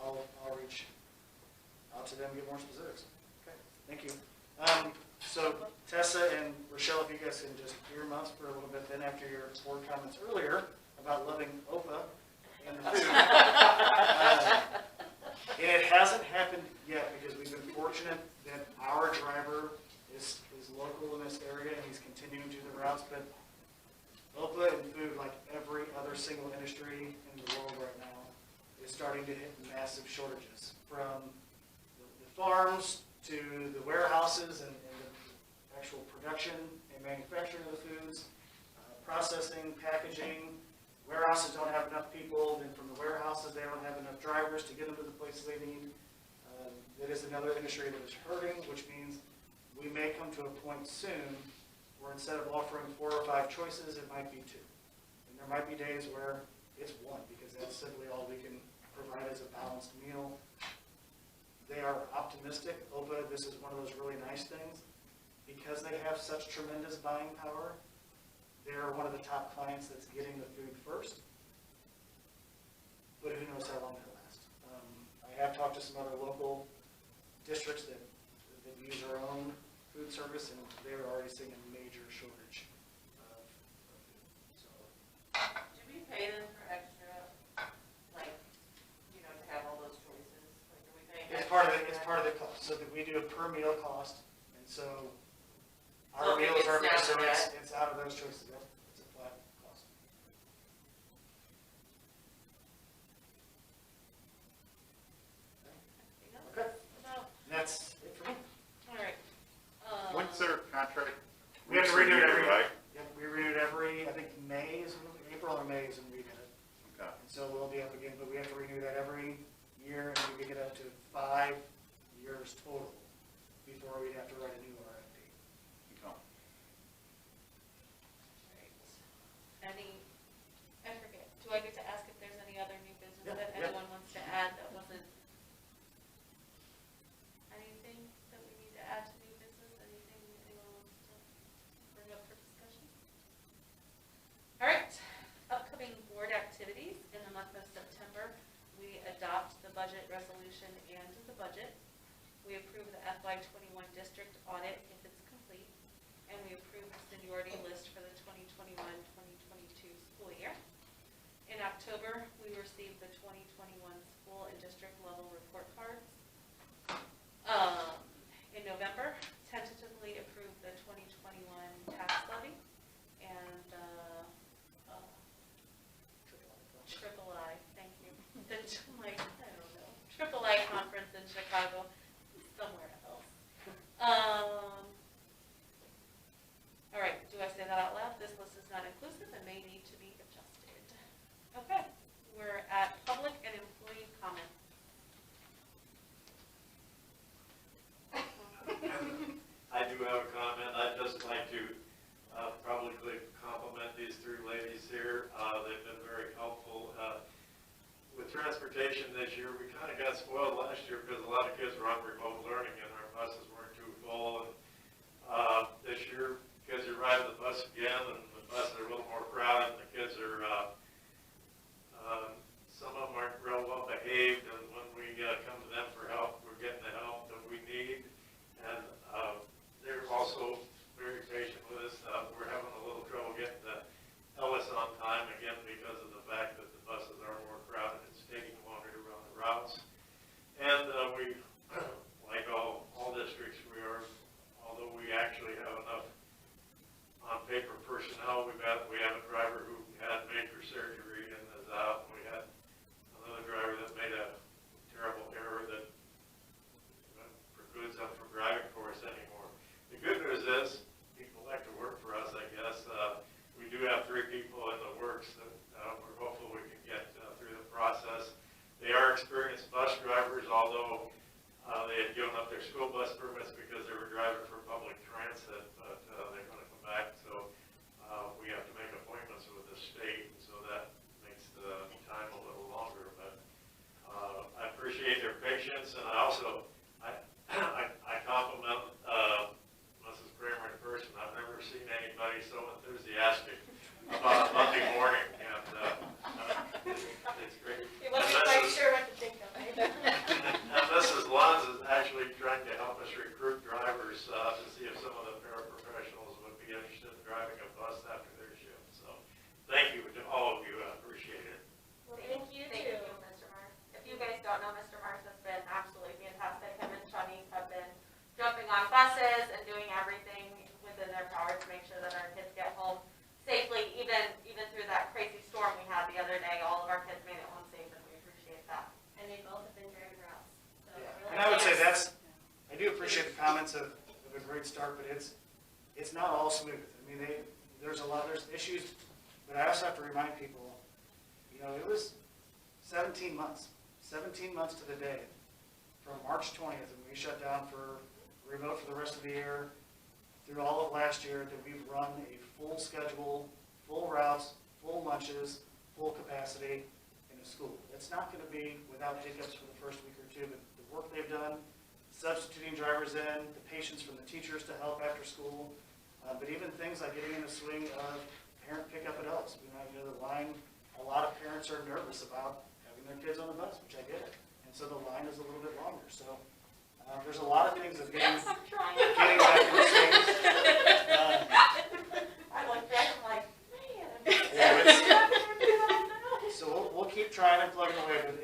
Speaker 3: I'll reach out to them and get more specifics. Okay, thank you. So Tessa and Rochelle, if you guys can just earmuffs for a little bit, then after your board comments earlier about loving OPA and the food. And it hasn't happened yet because we've been fortunate that our driver is local in this area and he's continuing to do the routes, but OPA and food, like every other single industry in the world right now, is starting to hit massive shortages, from the farms to the warehouses and the actual production and manufacturing of the foods, processing, packaging. Warehouses don't have enough people, then from the warehouses they don't have enough drivers to get them to the places they need. It is another industry that is hurting, which means we may come to a point soon where instead of offering 4 or 5 choices, it might be 2. And there might be days where it's 1, because that's simply all we can provide as a balanced meal. They are optimistic. OPA, this is one of those really nice things. Because they have such tremendous buying power, they're one of the top clients that's getting the food first. But who knows how long that'll last. I have talked to some other local districts that use our own food service, and they're already seeing a major shortage of food. So,
Speaker 9: Do we pay them for extra, like, to have all those choices? Like, are we paying?
Speaker 3: it's part of the cost. So that we do a per meal cost, and so our
Speaker 9: So if it
Speaker 3: meals are,
Speaker 9: gets
Speaker 3: so
Speaker 9: down to that-
Speaker 3: it's out of those choices. Yep, it's a flat cost. Okay, and that's it for me.
Speaker 9: All right.
Speaker 6: When's their contract?
Speaker 3: We have to renew it every,
Speaker 6: Right?
Speaker 3: yep, we renew it every, I think May is, April or May is when we get it.
Speaker 6: Okay.
Speaker 3: And so we'll be up again, but we have to renew that every year, and we get up to 5 years total before we'd have to write a new RFP.
Speaker 6: Okay.
Speaker 9: I forget, do I get to ask if there's any other new business
Speaker 3: Yeah,
Speaker 9: that
Speaker 3: yeah.
Speaker 9: anyone wants to add that wasn't? Anything that we need to add to new business, anything that anyone wants to bring up for discussion? All right, upcoming board activities in the month of September, we adopt the budget resolution and the budget. We approve the FY '21 district audit if it's complete, and we approve the seniority list for the 2021-2022 school year. In October, we received the 2021 school and district level report cards. In November, tentatively approved the 2021 tax levy and Triple I, thank you. The Triple I conference in Chicago, somewhere else. All right, do I say that out loud? This list is not inclusive and may need to be adjusted. Okay, we're at public and employee comments.
Speaker 11: transportation this year. We kind of got spoiled last year because a lot of kids were on remote learning and our buses weren't too full. And this year, kids are riding the bus again, and the buses are a little more crowded. And the kids are, some of them aren't real well behaved, and when we come to them for help, we're getting the help that we need. And they're also very patient with us. We're having a little trouble getting to Ellis on time again because of the fact that the buses are more crowded. It's taking longer to run the routes. And we, like all districts, although we actually have enough on paper personnel, we have a driver who had major surgery and is out. We had another driver that made a terrible error that precludes them from driving for us anymore. The good news is, people like to work for us, I guess. We do have 3 people in the works that we're hopeful we can get through the process. They are experienced bus drivers, although they had given up their school bus permits because they were driving for public transit, but they're going to come back. So we have to make appointments with the state, so that makes the time a little longer. But I appreciate their patience, and I also I compliment Mrs. Kramer in person. I've never seen anybody so enthusiastic about a Monday morning, and it's great.
Speaker 7: He wasn't quite sure what to think of it.
Speaker 11: And Mrs. Lunds is actually trying to help us recruit drivers to see if some of the paraprofessionals would be interested in driving a bus after their shift. So thank you to all of you. I appreciate it.
Speaker 7: Well, thank you
Speaker 2: Thank
Speaker 7: too.
Speaker 2: you, Mr. Mars. If you guys don't know, Mr. Mars has been absolutely fantastic. Him and Shawnee's have been jumping on buses and doing everything within their power to make sure that our kids get home safely, even through that crazy storm we had the other day. All of our kids made it home safe, and we appreciate that.
Speaker 7: And they both have been driving routes. So
Speaker 1: Yeah.
Speaker 7: really
Speaker 1: And I would say
Speaker 7: nice.
Speaker 1: I do appreciate the comments of a great start, but it's not all smooth. I mean, there's issues, but I also have to remind people, it was 17 months to the day from March 20th, and we shut down for remote for the rest of the year, through all of last year, that we've run a full schedule, full routes, full lunches, full capacity in a school. It's not going to be without hiccups for the first week or two, but the work they've done, substituting drivers in, the patience from the teachers to help after school, but even things like getting in the swing of parent pickup at Ellis. The line, a lot of parents are nervous about having their kids on the bus, which I get it. And so the line is a little bit longer. So there's a lot of things of getting
Speaker 2: I'm trying.
Speaker 1: back in the swing.
Speaker 2: I look back and I'm like, man.
Speaker 1: So we'll keep trying and plugging away, but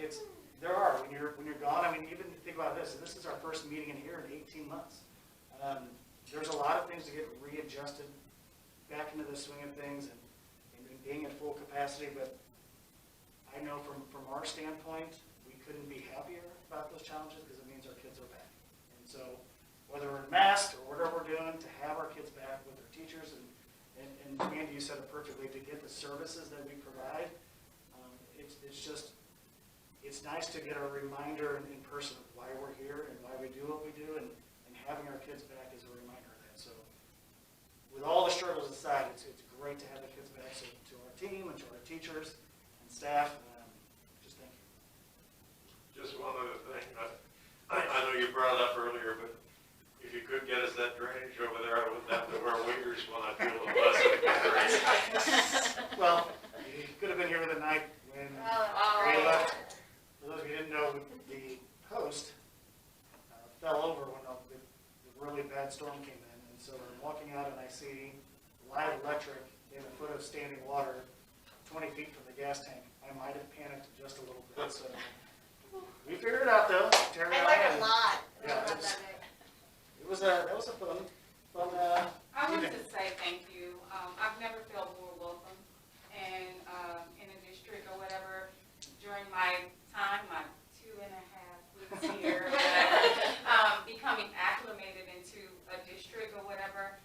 Speaker 1: when you're gone, I mean, even think about this, and this is our first meeting in here in 18 months. There's a lot of things to get readjusted back into the swing of things and being at full capacity, but I know from our standpoint, we couldn't be happier about those challenges because it means our kids are back. And so whether we're masked or whatever we're doing, to have our kids back with their teachers, and Andy, you said it perfectly, to get the services that we provide, it's nice to get a reminder in person of why we're here and why we do what we do, and having our kids back is a reminder of that. So with all the struggles aside, it's great to have the kids back. So to our team and to our teachers and staff, just thank you.
Speaker 11: Just one other thing. I know you brought it up earlier, but if you could get us that drainage over there, I wouldn't have to wear waders when I feel the bus.
Speaker 1: Well, you could have been here the night when we left. For those of you who didn't know, the post fell over when the really bad storm came in. And so I'm walking out and I see live electric in a foot of standing water 20 feet from the gas tank. I might have panicked just a little bit. So we figured it out though. Terry and
Speaker 7: I learned
Speaker 1: and-
Speaker 7: a lot
Speaker 1: Yeah,
Speaker 7: about
Speaker 1: it's-
Speaker 7: that night.
Speaker 1: that was a fun
Speaker 4: I want
Speaker 1: evening.
Speaker 4: to say thank you. I've never felt more welcome in a district or whatever during my time, my 2.5 weeks here, becoming acclimated into a district or whatever,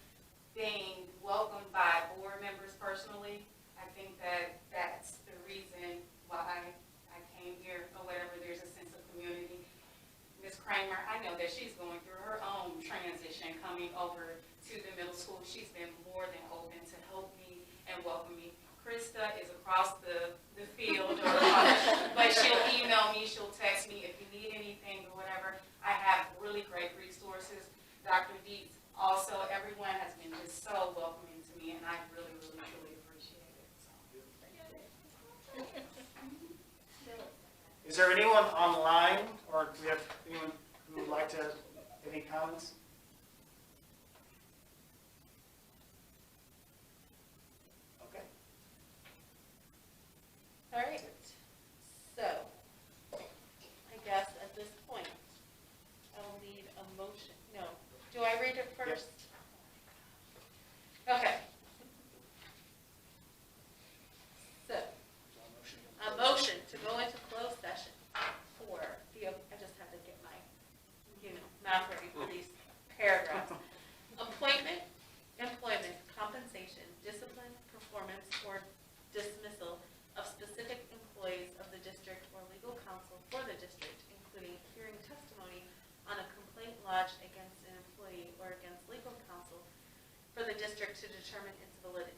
Speaker 4: being welcomed by board members personally. I think that's the reason why I came here or whatever. There's a sense of community. Ms. Kramer, I know that she's going through her own transition coming over to the middle school. She's been more than open to help me and welcome me. Krista is across the
Speaker 12: field or, but she'll email me, she'll text me if you need anything or whatever. I have really great resources. Dr. Dietz, also, everyone has been just so welcoming to me, and I really, really, truly appreciate it. So,
Speaker 1: Is there anyone online, or do we have anyone who would like to, any comments? Okay.
Speaker 9: All right, so, I guess at this point, I'll need a motion, no, do I read it first? Okay. So, a motion to go into closed session for the, I just have to get my, math ready for these paragraphs. Appointment, employment, compensation, discipline, performance, or dismissal of specific employees of the district or legal counsel for the district, including hearing testimony on a complaint lodged against an employee or against legal counsel for the district to determine its validity.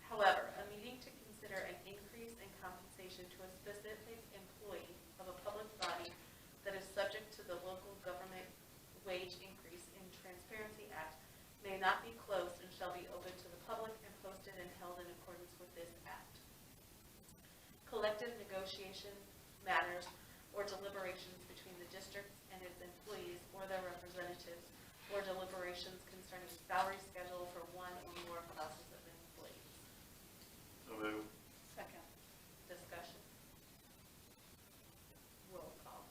Speaker 9: However, a meeting to consider an increase in compensation to a specific employee of a public body that is subject to the local government wage increase in Transparency Act may not be closed and shall be open to the public and posted and held in accordance with this act. Collective negotiation matters or deliberations between the district and its employees or their representatives, or deliberations concerning salary schedule for one or more classes of employees.
Speaker 6: So moved.
Speaker 4: Second.
Speaker 9: Discussion. Roll call.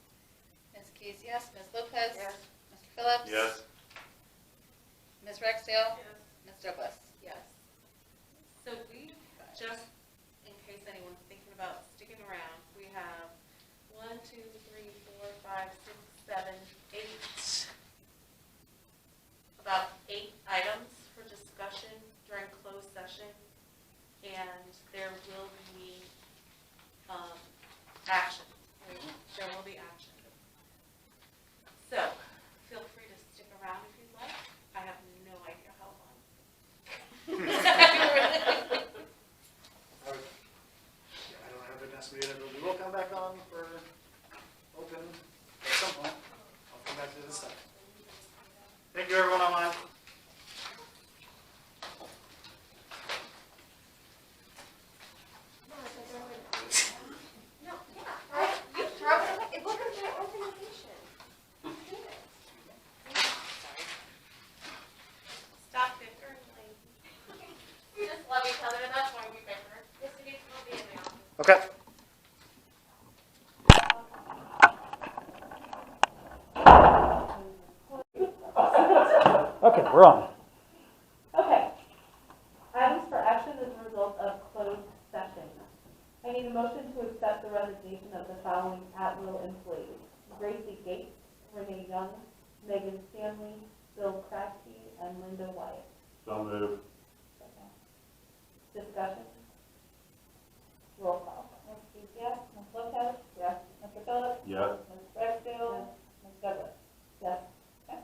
Speaker 4: Ms. Keys, yes. Ms. Lopez?
Speaker 9: Yes.
Speaker 4: Mr. Phillips?
Speaker 6: Yes.
Speaker 4: Ms. Rexdale? Ms. Douglas?
Speaker 9: Yes. So we, just in case anyone's thinking about sticking around, we have 1, 2, 3, 4, 5, 6, 7, 8, about 8 items for discussion during closed session, and there will be action. There will be action. So, feel free to stick around if you'd like. I have no idea how long.
Speaker 1: I don't have an estimate either, but we will come back on for open at some point. I'll come back to this stuff. Thank you, everyone online.
Speaker 7: No, yeah, you throw it away. It wasn't my organization. You did it.
Speaker 9: Stop bickering, like.
Speaker 2: we just love each other, that's why we bicker. This needs to be in the office.
Speaker 1: Okay. Okay, we're on.
Speaker 9: Okay. Items for action as a result of closed session. I need a motion to accept the resignation of the following at-will employees: Gracie Gates, Renee Young, Megan Stanley, Bill Kraske, and Linda Wyatt.
Speaker 6: So moved.
Speaker 9: Discussion. Roll call. Ms. Keys, yes. Ms. Lopez? Yes. Mr. Phillips?
Speaker 6: Yes.
Speaker 9: Ms. Rexdale? Ms. Douglas? Yes. Okay.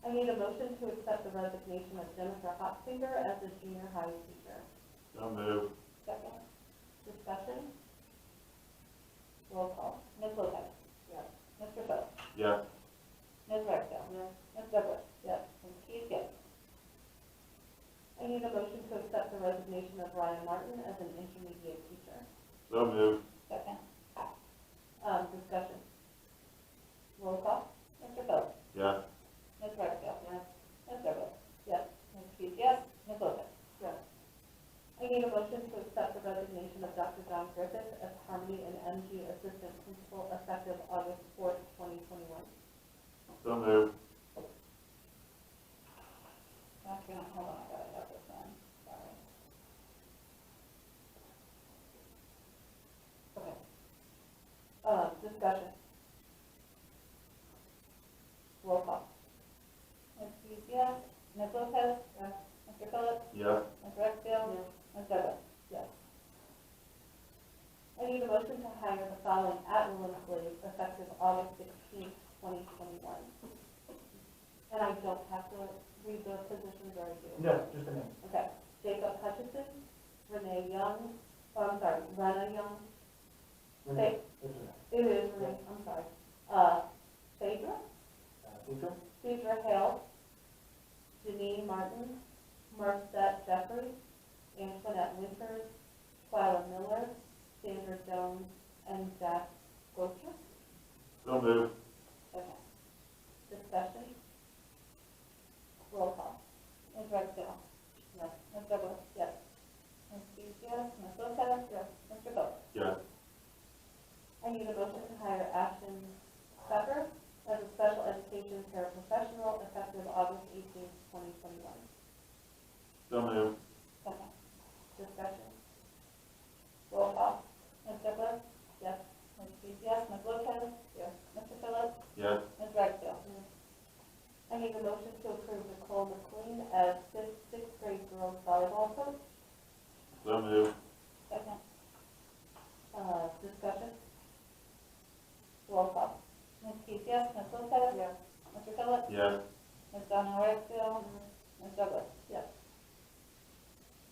Speaker 9: I need a motion to accept the resignation of Jennifer Hopfinger as a junior high teacher.
Speaker 6: So moved.
Speaker 9: Second. Discussion. Roll call. Ms. Lopez? Yes. Mr. Phillips?
Speaker 6: Yes.
Speaker 9: Ms. Rexdale? Yes. Ms. Douglas? Yes. Ms. Keys, yes. I need a motion to accept the resignation of Ryan Martin as an intermediate teacher.
Speaker 6: So moved.
Speaker 9: Second. Discussion. Roll call. Mr. Phillips?
Speaker 6: Yes.
Speaker 9: Ms. Rexdale? Yes. Ms. Douglas? Yes. Ms. Keys, yes. Ms. Lopez? Yes. I need a motion to accept the resignation of Dr. John Griffith as Harmony and MG Assistant Principal effective August 4th, 2021.
Speaker 6: So moved.
Speaker 9: Hold on, I gotta have this one, sorry. Okay. Discussion. Roll call. Ms. Keys, yes. Ms. Lopez? Yes. Mr. Phillips?
Speaker 6: Yes.
Speaker 9: Ms. Rexdale? Yes. Ms. Douglas? Yes. I need a motion to hire the following at-will employees effective August 16th, 2021. And I don't have to read the positions, or I do?
Speaker 1: No, just a minute.
Speaker 9: Okay. Jacob Hutchison, Renee Young,
Speaker 13: oh, I'm sorry, Lena Young,
Speaker 5: Renee, it's Renee.
Speaker 13: it is Renee, I'm sorry. Phaedra,
Speaker 5: Peter?
Speaker 13: Phaedra Hale, Janine Martin, Marcette Jeffrey, Antoinette Winters, Twyla Miller, Sandra Jones, and Jack Gosher.
Speaker 6: So moved.
Speaker 13: Okay. Discussion? Roll call. Ms. Rexdale? Yes. Ms. Douglas? Yes. Ms. Dees, yes. Ms. Lopez? Yes. Mr. Phillips?
Speaker 6: Yes.
Speaker 13: I need a motion to hire Ashton Pepper as a special education paraprofessional effective August 18th, 2021.
Speaker 6: So moved.
Speaker 13: Okay. Discussion? Roll call. Ms. Douglas? Yes. Ms. Dees, yes. Ms. Lopez? Yes. Mr. Phillips?
Speaker 6: Yes.
Speaker 13: Ms. Rexdale? I need a motion to approve Nicole McLean as sixth grade girls volleyball coach.
Speaker 6: So moved.
Speaker 13: Second. Discussion? Roll call. Ms. Keith, yes. Ms. Lopez? Yes. Mr. Phillips?
Speaker 6: Yes.
Speaker 13: Ms. Donna Rexdale? Ms. Douglas? Yes.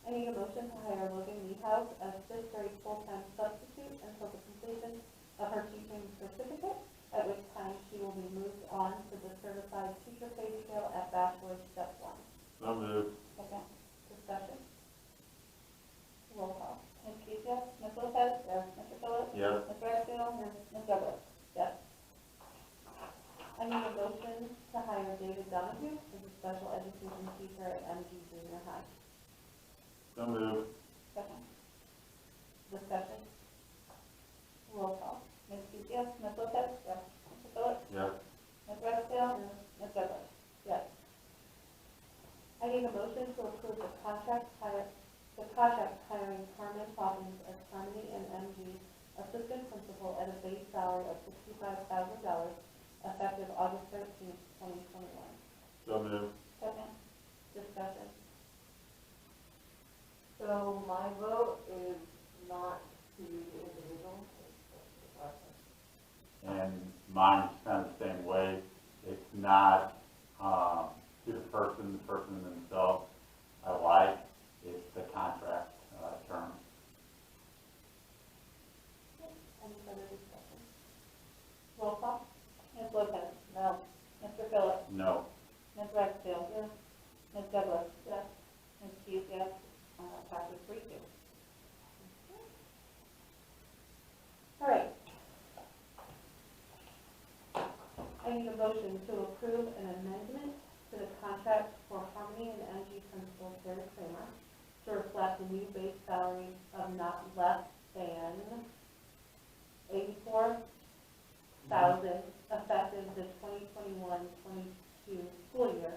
Speaker 13: I need a motion to hire Logan Niehaus as fifth grade full-time substitute until the completion of her teaching certificate, at which time she will be moved on to the certified teacher pay scale at bachelor's step 1.
Speaker 6: So moved.
Speaker 13: Second. Discussion? Roll call. Ms. Keith, yes. Ms. Lopez? Yes. Mr. Phillips?
Speaker 6: Yes.
Speaker 13: Ms. Rexdale? Yes. Ms. Douglas? Yes. I need a motion to hire David Donahue as a special education teacher at MG Junior High.
Speaker 6: So moved.
Speaker 13: Second. Discussion? Roll call. Ms. Keith, yes. Ms. Lopez? Yes. Mr. Phillips?
Speaker 6: Yes.
Speaker 13: Ms. Rexdale? Yes. Ms. Douglas? Yes. I need a motion to approve the contract hiring Carmen Hawkins as Harmony and MG Assistant Principal at a base salary of $65,000 effective August 13th, 2021.
Speaker 6: So moved.
Speaker 13: Second. Discussion?
Speaker 10: So my vote is not to the individual, it's the process.
Speaker 6: And mine's kind of the same way. It's not, to the person themselves I like, it's the contract, term.
Speaker 13: Any further discussion? Roll call. Ms. Lopez? No. Mr. Phillips?
Speaker 6: No.
Speaker 13: Ms. Rexdale? Yes. Ms. Douglas? Yes. Ms. Keith, yes. Passes 3-2. All right. I need a motion to approve an amendment to the contract for Harmony and MG Principal Sarah Kramer to reflect a new base salary of not less than $84,000 effective the 2021-22 school year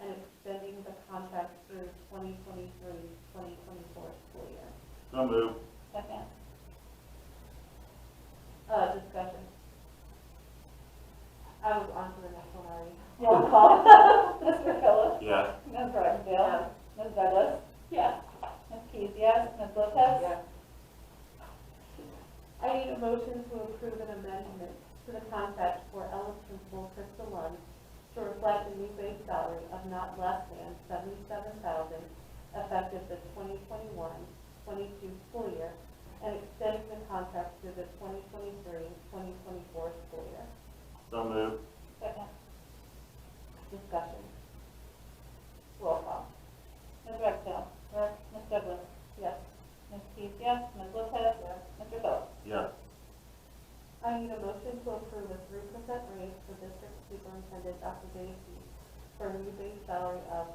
Speaker 13: and extending the contract through 2023-2024 school year.
Speaker 6: So moved.
Speaker 13: Second. Discussion. I was on to the next one already. Roll call. Mr. Phillips?
Speaker 6: Yes.
Speaker 13: Ms. Rexdale? Ms. Douglas? Yes. Ms. Keith, yes. Ms. Lopez? Yes. I need a motion to approve an amendment to the contract for Ellis Principal Crystal Lund to reflect a new base salary of not less than $77,000 effective the 2021-22 school year and extending the contract through the 2023-2024 school year.
Speaker 6: So moved.
Speaker 13: Second. Discussion. Roll call. Ms. Rexdale? Yes. Ms. Douglas? Yes. Ms. Keith, yes. Ms. Lopez? Yes. Mr. Phillips?
Speaker 6: Yes.
Speaker 13: I need a motion to approve a 3% raise for District Superintendent Dr. Dave Dees for a new base salary of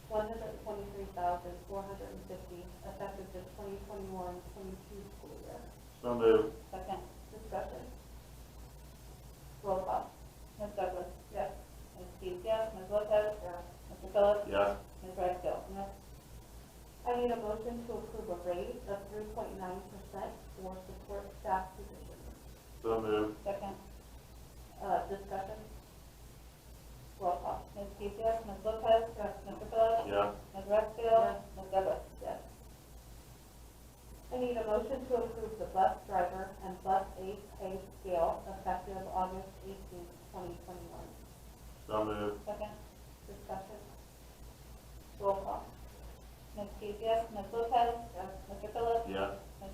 Speaker 13: $123,450 effective the 2021-22 school year.
Speaker 6: So moved.
Speaker 13: Second. Discussion. Roll call. Ms. Douglas? Yes. Ms. Keith, yes. Ms. Lopez? Yes. Mr. Phillips?
Speaker 6: Yes.
Speaker 13: Ms. Rexdale? Yes. I need a motion to approve a raise of 3.9% for support staff positions.
Speaker 6: So moved.
Speaker 13: Second. Discussion. Roll call. Ms. Keith, yes. Ms. Lopez? Yes. Mr. Phillips?
Speaker 6: Yes.
Speaker 13: Ms. Rexdale? Yes. Ms. Douglas? Yes. I need a motion to approve the bus driver and bus aide pay scale effective August 18th, 2021.
Speaker 6: So moved.
Speaker 13: Second. Discussion. Roll call. Ms. Keith, yes. Ms. Lopez? Yes. Mr. Phillips?
Speaker 6: Yes.
Speaker 13: Ms.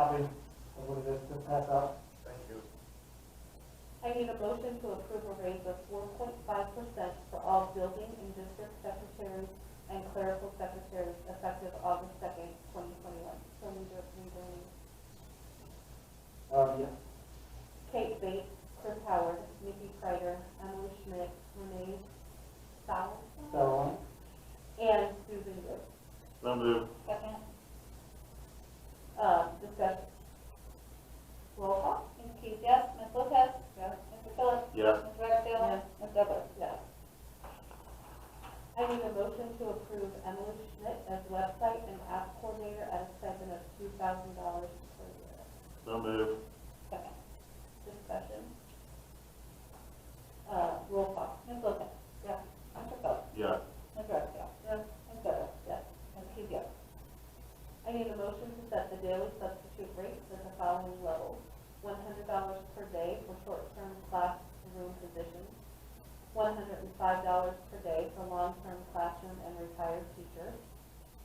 Speaker 3: copy of what it is to pass out. Thank you.
Speaker 13: I need a motion to approve a raise of 4.5% for all building and district secretaries and clerical secretaries effective August 2nd, 2021. So we do read
Speaker 3: Yes.
Speaker 13: Kate Bates, Chris Howard, Nikki Kreider, Emily Schmidt, Renee Sauer, and Susan Good.
Speaker 6: So moved.
Speaker 13: Second. Discussion. Roll call.
Speaker 7: Ms. Keith, yes. Ms. Lopez?
Speaker 13: Yes.
Speaker 7: Mr. Phillips?
Speaker 6: Yes.
Speaker 7: Ms. Ragsdale?
Speaker 13: Yes.
Speaker 7: Ms. Douglas?
Speaker 13: Yes. I need a motion to approve Emily Schmidt as website and app coordinator at a stipend of $2,000 per year.
Speaker 6: So moved.
Speaker 13: Second. Discussion. Roll call.
Speaker 7: Ms. Lopez?
Speaker 13: Yes.
Speaker 7: Mr. Phillips?
Speaker 6: Yes.
Speaker 7: Ms. Ragsdale?
Speaker 13: Yes.
Speaker 7: Ms. Douglas?
Speaker 13: Yes.
Speaker 7: Ms. Keith, yes.
Speaker 13: I need a motion to set the daily substitute rates at the following levels: $100 per day for short-term classroom positions, $105 per day for long-term classroom and retired teachers,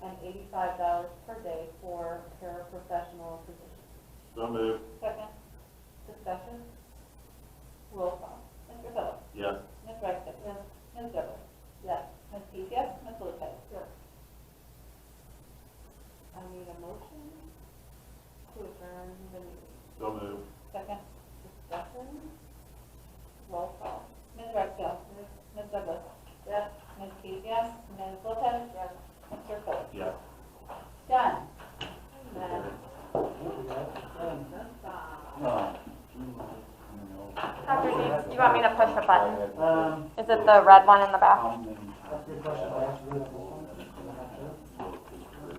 Speaker 13: and $85 per day for paraprofessional positions.
Speaker 6: So moved.
Speaker 7: Second.
Speaker 13: Discussion? Roll call.
Speaker 7: Mr. Phillips?
Speaker 6: Yes.
Speaker 7: Ms. Ragsdale?
Speaker 13: Yes.
Speaker 7: Ms. Douglas?
Speaker 13: Yes.
Speaker 7: Ms. Keith, yes. Ms. Lopez?
Speaker 13: Yes. I need a motion to adjourn the meeting.
Speaker 6: So moved.
Speaker 7: Second.
Speaker 13: Discussion? Roll call.
Speaker 7: Ms. Ragsdale? Ms. Douglas?
Speaker 13: Yes.
Speaker 7: Ms. Keith, yes. Ms. Lopez?
Speaker 13: Yes.
Speaker 7: Mr. Phillips?
Speaker 6: Yes.
Speaker 7: Done.
Speaker 2: Dr. Deeds, do you want me to push a button? Is it the red one in the back?
Speaker 3: That's a good question.